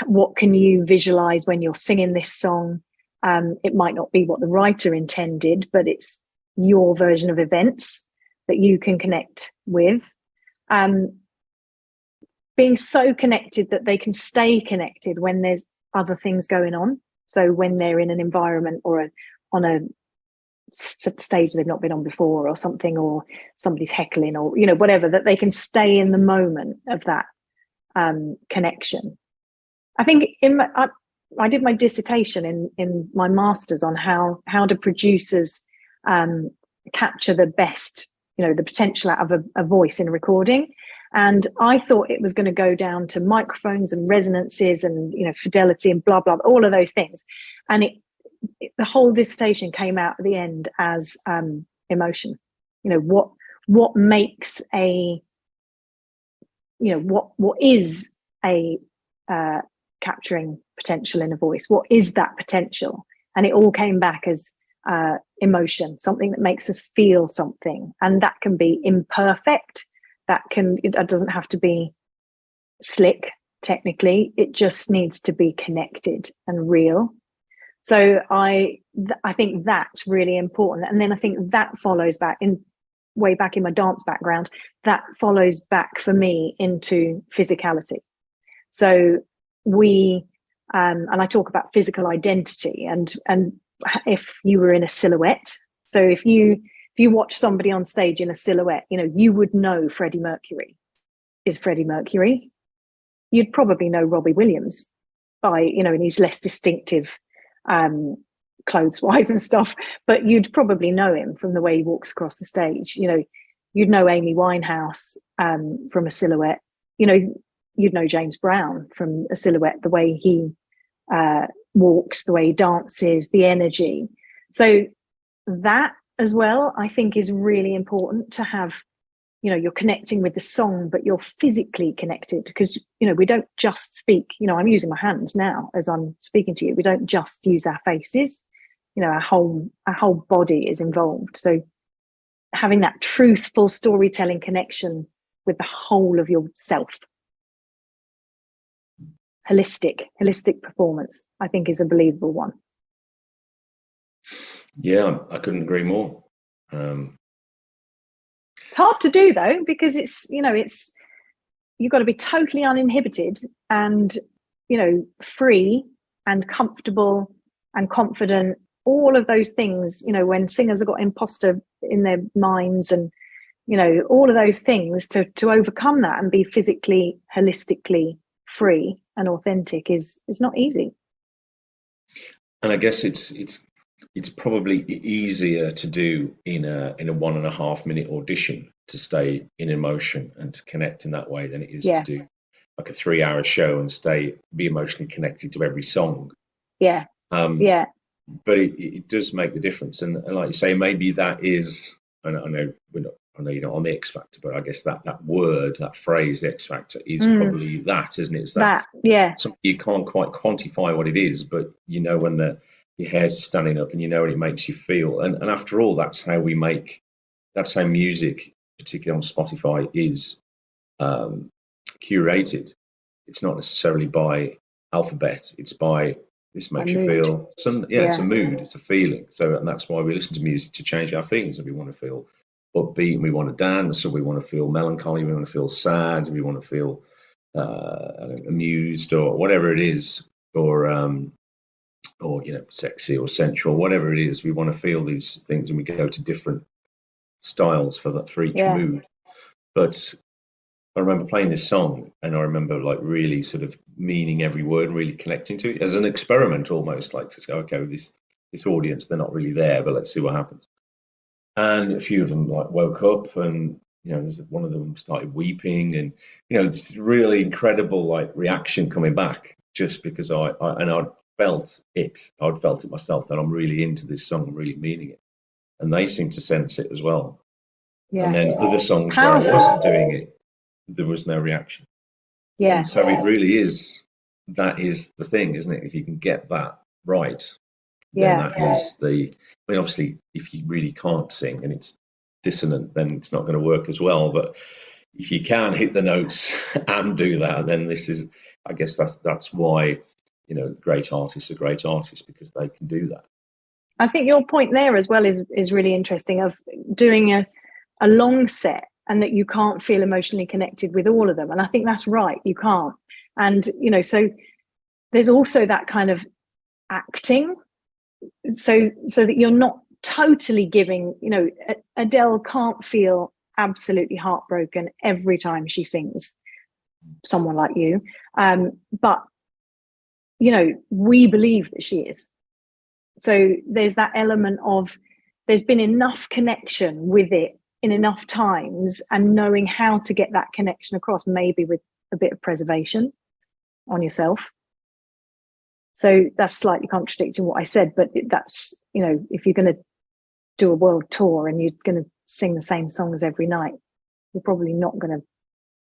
What can you visualize when you're singing this song? It might not be what the writer intended, but it's your version of events that you can connect with. Being so connected that they can stay connected when there's other things going on. So when they're in an environment or on a stage they've not been on before or something, or somebody's heckling, or, you know, whatever, that they can stay in the moment of that connection. I think I did my dissertation in my master's on how do producers capture the best, you know, the potential out of a voice in a recording. And I thought it was going to go down to microphones and resonances and, you know, fidelity and blah, blah, all of those things. And the whole dissertation came out at the end as emotion. You know, what makes a, you know, what is a capturing potential in a voice? What is that potential? And it all came back as emotion, something that makes us feel something. And that can be imperfect. It doesn't have to be slick technically. It just needs to be connected and real. So I think that's really important. And then I think that follows back way back in my dance background, that follows back for me into physicality. So we, and I talk about physical identity, and if you were in a silhouette, so if you watch somebody on stage in a silhouette, you know, you would know Freddie Mercury is Freddie Mercury. You'd probably know Robbie Williams by, you know, in his less distinctive clothes wise and stuff, but you'd probably know him from the way he walks across the stage. You know, you'd know Amy Winehouse from a silhouette. You know, you'd know James Brown from a silhouette, the way he walks, the way he dances, the energy. So that as well, I think, is really important to have. You know, you're connecting with the song, but you're physically connected, because, you know, we don't just speak. You know, I'm using my hands now as I'm speaking to you. We don't just use our faces. You know, our whole body is involved. So having that truthful storytelling connection with the whole of yourself, holistic performance, I think, is a believable one. Yeah, I couldn't agree more. It's hard to do though, because you've got to be totally uninhibited and, you know, free and comfortable and confident. All of those things, you know, when singers have got imposter in their minds, and, you know, all of those things to overcome that and be physically, holistically free and authentic is not easy. And I guess it's probably easier to do in a 1.5 minute audition, to stay in emotion and to connect in that way, than it is to do like a 3-hour show and be emotionally connected to every song. Yeah. But it does make the difference. And like you say, maybe that is, I know you're not on the X Factor, but I guess that word, that phrase, the X Factor, is probably that, isn't it? It's that something you can't quite quantify what it is, but you know when your hair's standing up, and you know what it makes you feel. And after all, that's how music, particularly on Spotify, is curated. It's not necessarily by alphabet. It's by, this makes you feel it's a mood, it's a feeling. So, and that's why we listen to music, to change our feelings. And we want to feel upbeat, and we want to dance, or we want to feel melancholy, we want to feel sad, we want to feel amused, or whatever it is, or you know, sexy or sensual, whatever it is. We want to feel these things, and we go to different styles for each mood. But I remember playing this song, and I remember like really sort of meaning every word and really connecting to it as an experiment, almost like to say, okay, this audience, they're not really there, but let's see what happens. And a few of them like woke up, and, you know, one of them started weeping, and, you know, this really incredible like reaction coming back, just because I'd felt it myself, that I'm really into this song, I'm really meaning it. And they seem to sense it as well. And then other songs where I Powerful. wasn't doing it, there was no reaction. Yeah. And so it really is, that is the thing, isn't it? If you can get that right, then that is the, I mean, obviously, if you really can't sing and it's dissonant, then it's not going to work as well. But if you can hit the notes and do that, then this is, I guess that's why, you know, great artists are great artists, because they can do that. I think your point there as well is really interesting, of doing a long set and that you can't feel emotionally connected with all of them. And I think that's right, you can't. And, you know, so there's also that kind of acting, so that you're not totally giving, you know, Adele can't feel absolutely heartbroken every time she sings Someone Like You. But, you know, we believe that she is. So there's that element of, there's been enough connection with it in enough times, and knowing how to get that connection across, maybe with a bit of preservation on yourself. So that's slightly contradicting what I said, but that's, you know, if you're going to do a world tour and you're going to sing the same songs every night, you're probably not going to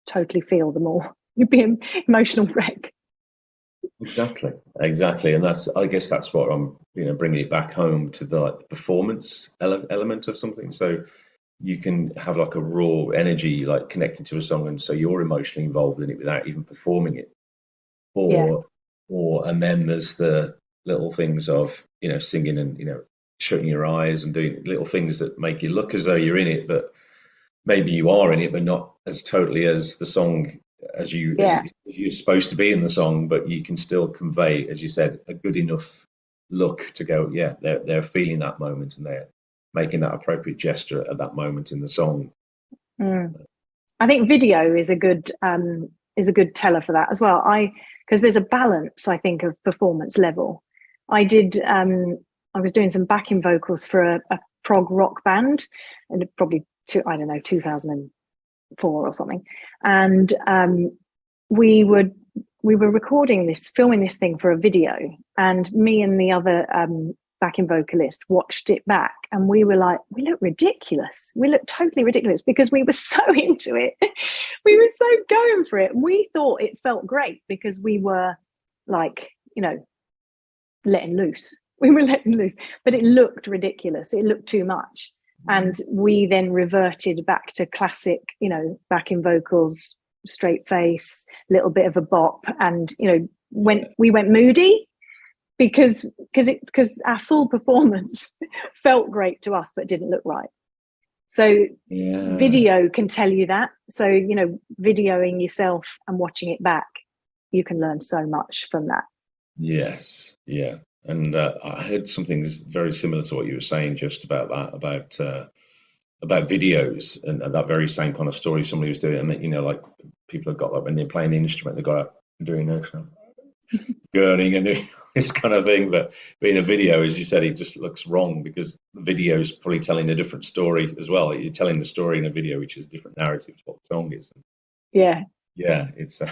totally feel them all. You'd be an emotional wreck. Exactly, and that's, I guess that's what I'm, you know, bringing it back home to the, like, the performance element of something. So you can have like a raw energy, like connected to a song, and so you're emotionally involved in it without even performing it. Or and then there's the little things of, you know, singing and, you know, shutting your eyes and doing little things that make you look as though you're in it, but maybe you are in it, but not as totally as the song, as you're supposed to be in the song, but you can still convey, as you said, a good enough look to go, yeah, they're feeling that moment and they're making that appropriate gesture at that moment in the song. I think video is a good teller for that as well. Because there's a balance, I think, of performance level. I was doing some backing vocals for a prog rock band, and probably 2004 or something, and we were filming this thing for a video, and me and the other backing vocalist watched it back, and we were like, we look ridiculous. We look totally ridiculous, because we were so into it. We were so going for it. We thought it felt great because we were, like, you know, letting loose. We were letting loose, but it looked ridiculous. It looked too much. And we then reverted back to classic, you know, backing vocals, straight face, little bit of a bop, and, you know, we went moody, because our full performance felt great to us but didn't look right. So video can tell you that. So, you know, videoing yourself and watching it back, you can learn so much from that. Yes, yeah. And I heard something very similar to what you were saying just about that, about videos, and that very same kind of story somebody was doing. And, you know, like, people have got, like, when they're playing the instrument, they've got up doing this, gurning and doing this kind of thing. But in a video, as you said, it just looks wrong, because the video is probably telling a different story as well. You're telling the story in a video, which is a different narrative to what the song is. Yeah, it's.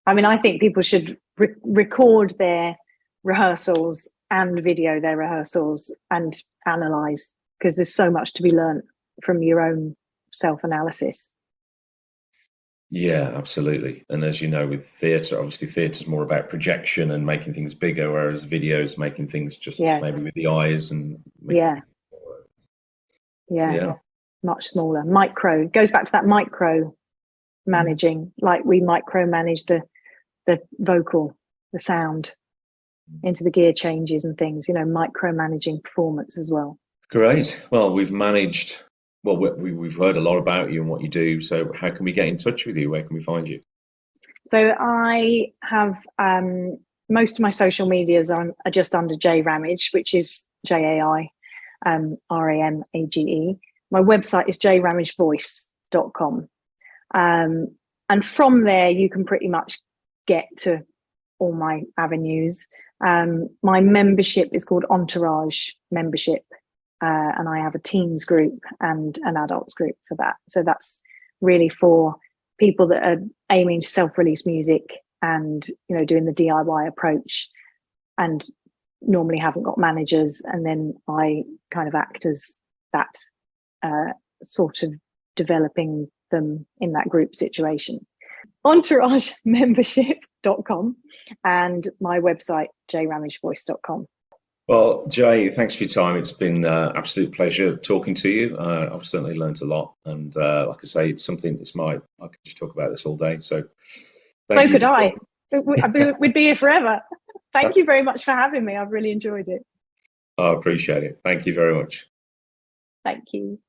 I mean, I think people should record their rehearsals and video their rehearsals and analyze, because there's so much to be learned from your own self-analysis. Yeah, absolutely. And as you know, with theatre, obviously theatre's more about projection and making things bigger, whereas video's making things just maybe with the eyes and much smaller, micro. Goes back to that micro managing, like we micromanage the vocal, the sound, into the gear changes and things, you know, micromanaging performance as well. Great. Well, we've heard a lot about you and what you do. So how can we get in touch with you? Where can we find you? So I have most of my social medias are just under J Ramage, which is JAI RAMAGE. My website is jramagevoice.com. And from there, you can pretty much get to all my avenues. My membership is called Entourage Membership, and I have a teens group and an adults group for that. So that's really for people that are aiming to self-release music and, you know, doing the DIY approach, and normally haven't got managers. And then I kind of act as that sort of developing them in that group situation. EntourageMembership.com and my website, jramagevoice.com. Well, Jay, thanks for your time. It's been an absolute pleasure talking to you. I've certainly learned a lot. And like I say, it's something I could just talk about this all day. So so could I. We'd be here forever. Thank you very much for having me. I've really enjoyed it. I appreciate it. Thank you very much. Thank you.